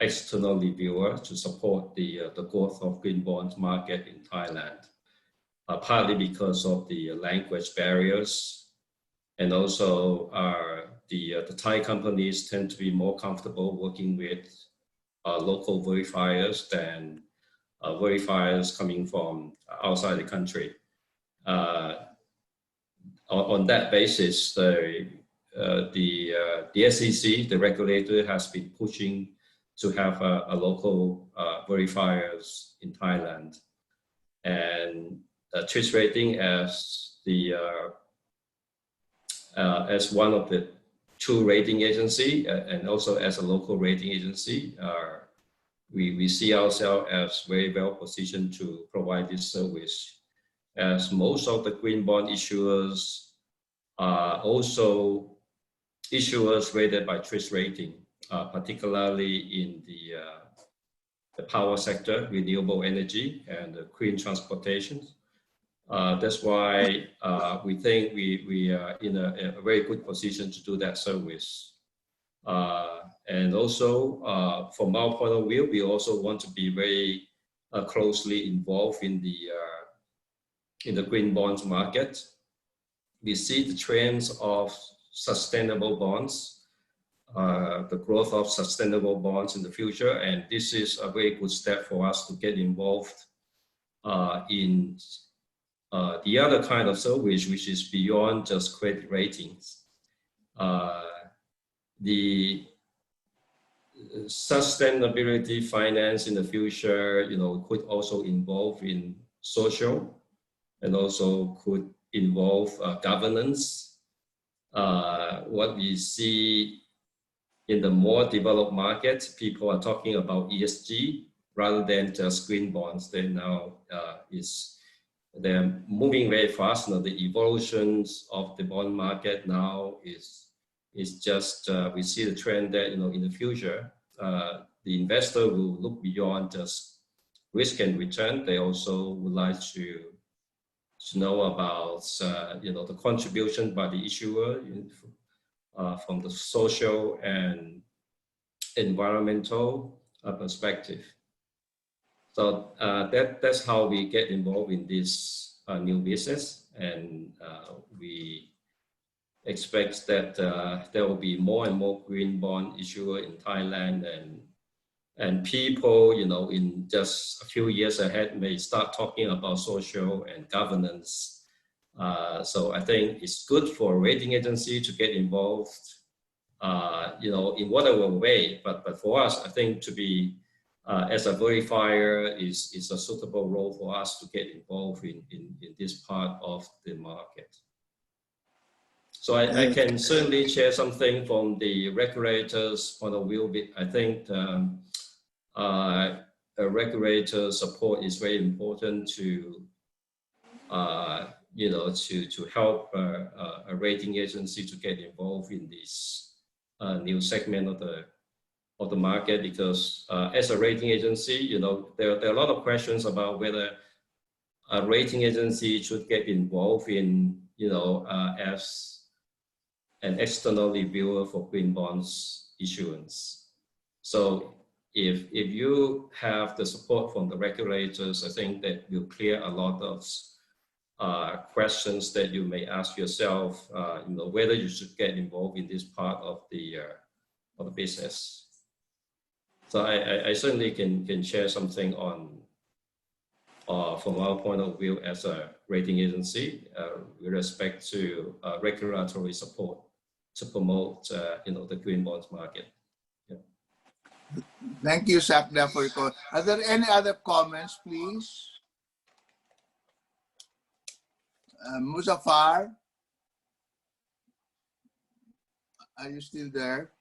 external reviewer to support the growth of green bonds market in Thailand, partly because of the language barriers, and also the Thai companies tend to be more comfortable working with local verifiers than verifiers coming from outside the country. On that basis, the SEC, the regulator, has been pushing to have a local verifiers in Thailand, and Trish Rating as one of the two rating agency and also as a local rating agency, we see ourselves as very well positioned to provide this service, as most of the green bond issuers are also issuers rated by Trish Rating, particularly in the power sector, renewable energy, and the green transportation. That's why we think we are in a very good position to do that service. And also, from our point of view, we also want to be very closely involved in the green bonds market. We see the trends of sustainable bonds, the growth of sustainable bonds in the future, and this is a very good step for us to get involved in the other kind of service, which is beyond just credit ratings. The sustainability finance in the future, could also involve in social, and also could involve governance. What we see in the more developed markets, people are talking about ESG rather than just green bonds. They now they're moving very fast. The evolutions of the bond market now is just we see the trend that in the future the investor will look beyond just risk and return. They also would like to know about the contribution by the issuer from the social and environmental perspective. So that's how we get involved in this new business, and we expect that there will be more and more green bond issuer in Thailand, and people, in just a few years ahead may start talking about social and governance. So I think it's good for a rating agency to get involved, in whatever way. But for us, I think to be as a verifier is a suitable role for us to get involved in this part of the market. So I can certainly share something from the regulator's point of view. I think a regulator support is very important to to help a rating agency to get involved in this new segment of the market, because as a rating agency, there are a lot of questions about whether a rating agency should get involved in, as an external reviewer for green bonds issuance. So if you have the support from the regulators, I think that will clear a lot of questions that you may ask yourself, whether you should get involved in this part of the business. So I certainly can share something on from our point of view as a rating agency with respect to regulatory support to promote the green bonds market. Yeah. Thank you, Sakna, for your comment. Are there any other comments, please? Muzaffar, are you still there?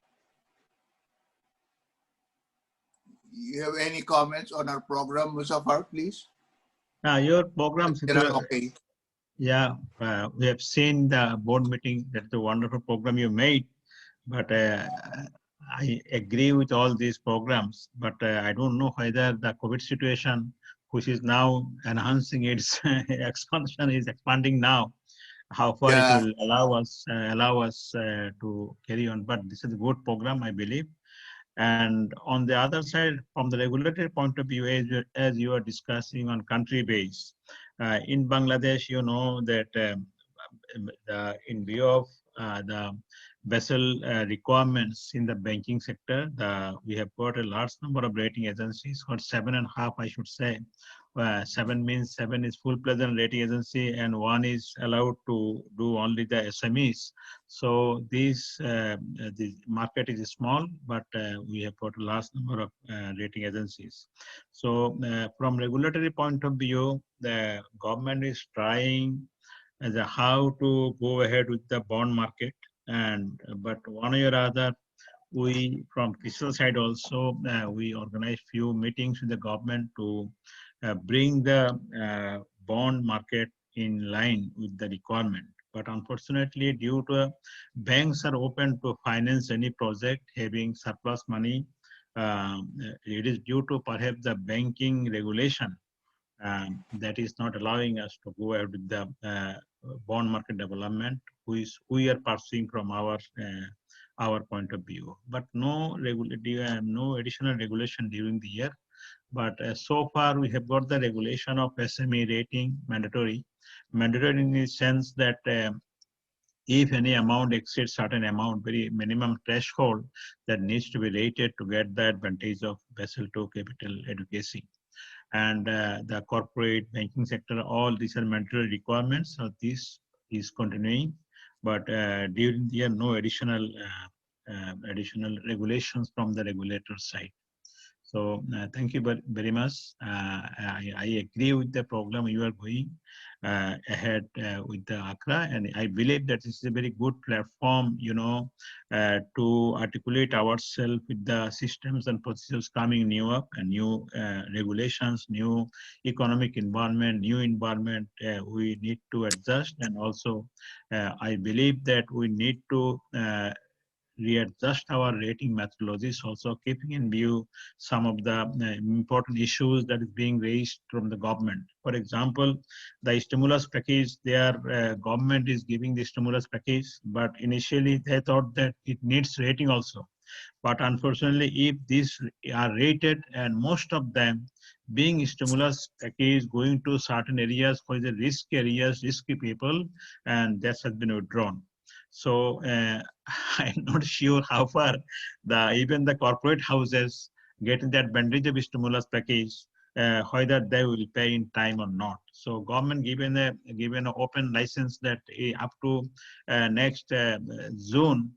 You have any comments on our program, Muzaffar, please? Your program, Okay. Yeah, we have seen the board meeting. That's a wonderful program you made, but I agree with all these programs, but I don't know whether the COVID situation, which is now enhancing its expansion, is expanding now, how far it will allow us to carry on. But this is a good program, I believe. And on the other side, from the regulatory point of view, as you are discussing on country base, in Bangladesh, you know that in view of the Basel requirements in the banking sector, we have got a large number of rating agencies, or 7.5, I should say. 7 means 7 is full-fledged rating agency, and 1 is allowed to do only the SMEs. So the market is small, but we have got a large number of rating agencies. So from regulatory point of view, the government is trying as a how to go ahead with the bond market, but one way or other, we from CRISIL side also we organize few meetings with the government to bring the bond market in line with the requirement. But unfortunately, due to banks are open to finance any project having surplus money, it is due to perhaps the banking regulation that is not allowing us to go ahead with the bond market development, which we are pursuing from our point of view. But no additional regulation during the year. But so far we have got the regulation of SME rating mandatory in the sense that if any amount exceeds certain amount, very minimum threshold, that needs to be rated to get the advantage of Basel II capital adequacy. And the corporate banking sector, all these are mandatory requirements. So this is continuing, but during the year, no additional regulations from the regulator side. So thank you very much. I agree with the program you are going ahead with the Acraa, and I believe that this is a very good platform, to articulate ourselves with the systems and procedures coming new up, and new regulations, new economic environment, new environment. We need to adjust, and also I believe that we need to readjust our rating methodologies, also keeping in view some of the important issues that is being raised from the government. For example, the stimulus package, their government is giving the stimulus package, but initially they thought that it needs rating also. But unfortunately, if these are rated, and most of them being stimulus package going to certain areas for the risky areas, risky people, and that has been withdrawn. So I'm not sure how far even the corporate houses getting the advantage of stimulus package, whether they will pay in time or not. So government given an open license that up to next June,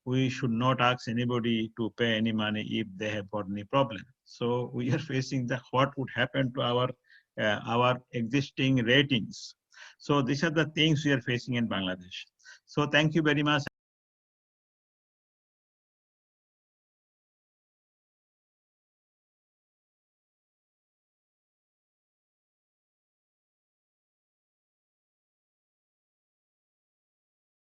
we should not ask anybody to pay any money if they have got any problem. So we are facing what would happen to our existing ratings. So these are the things we are facing in Bangladesh. So thank you very much.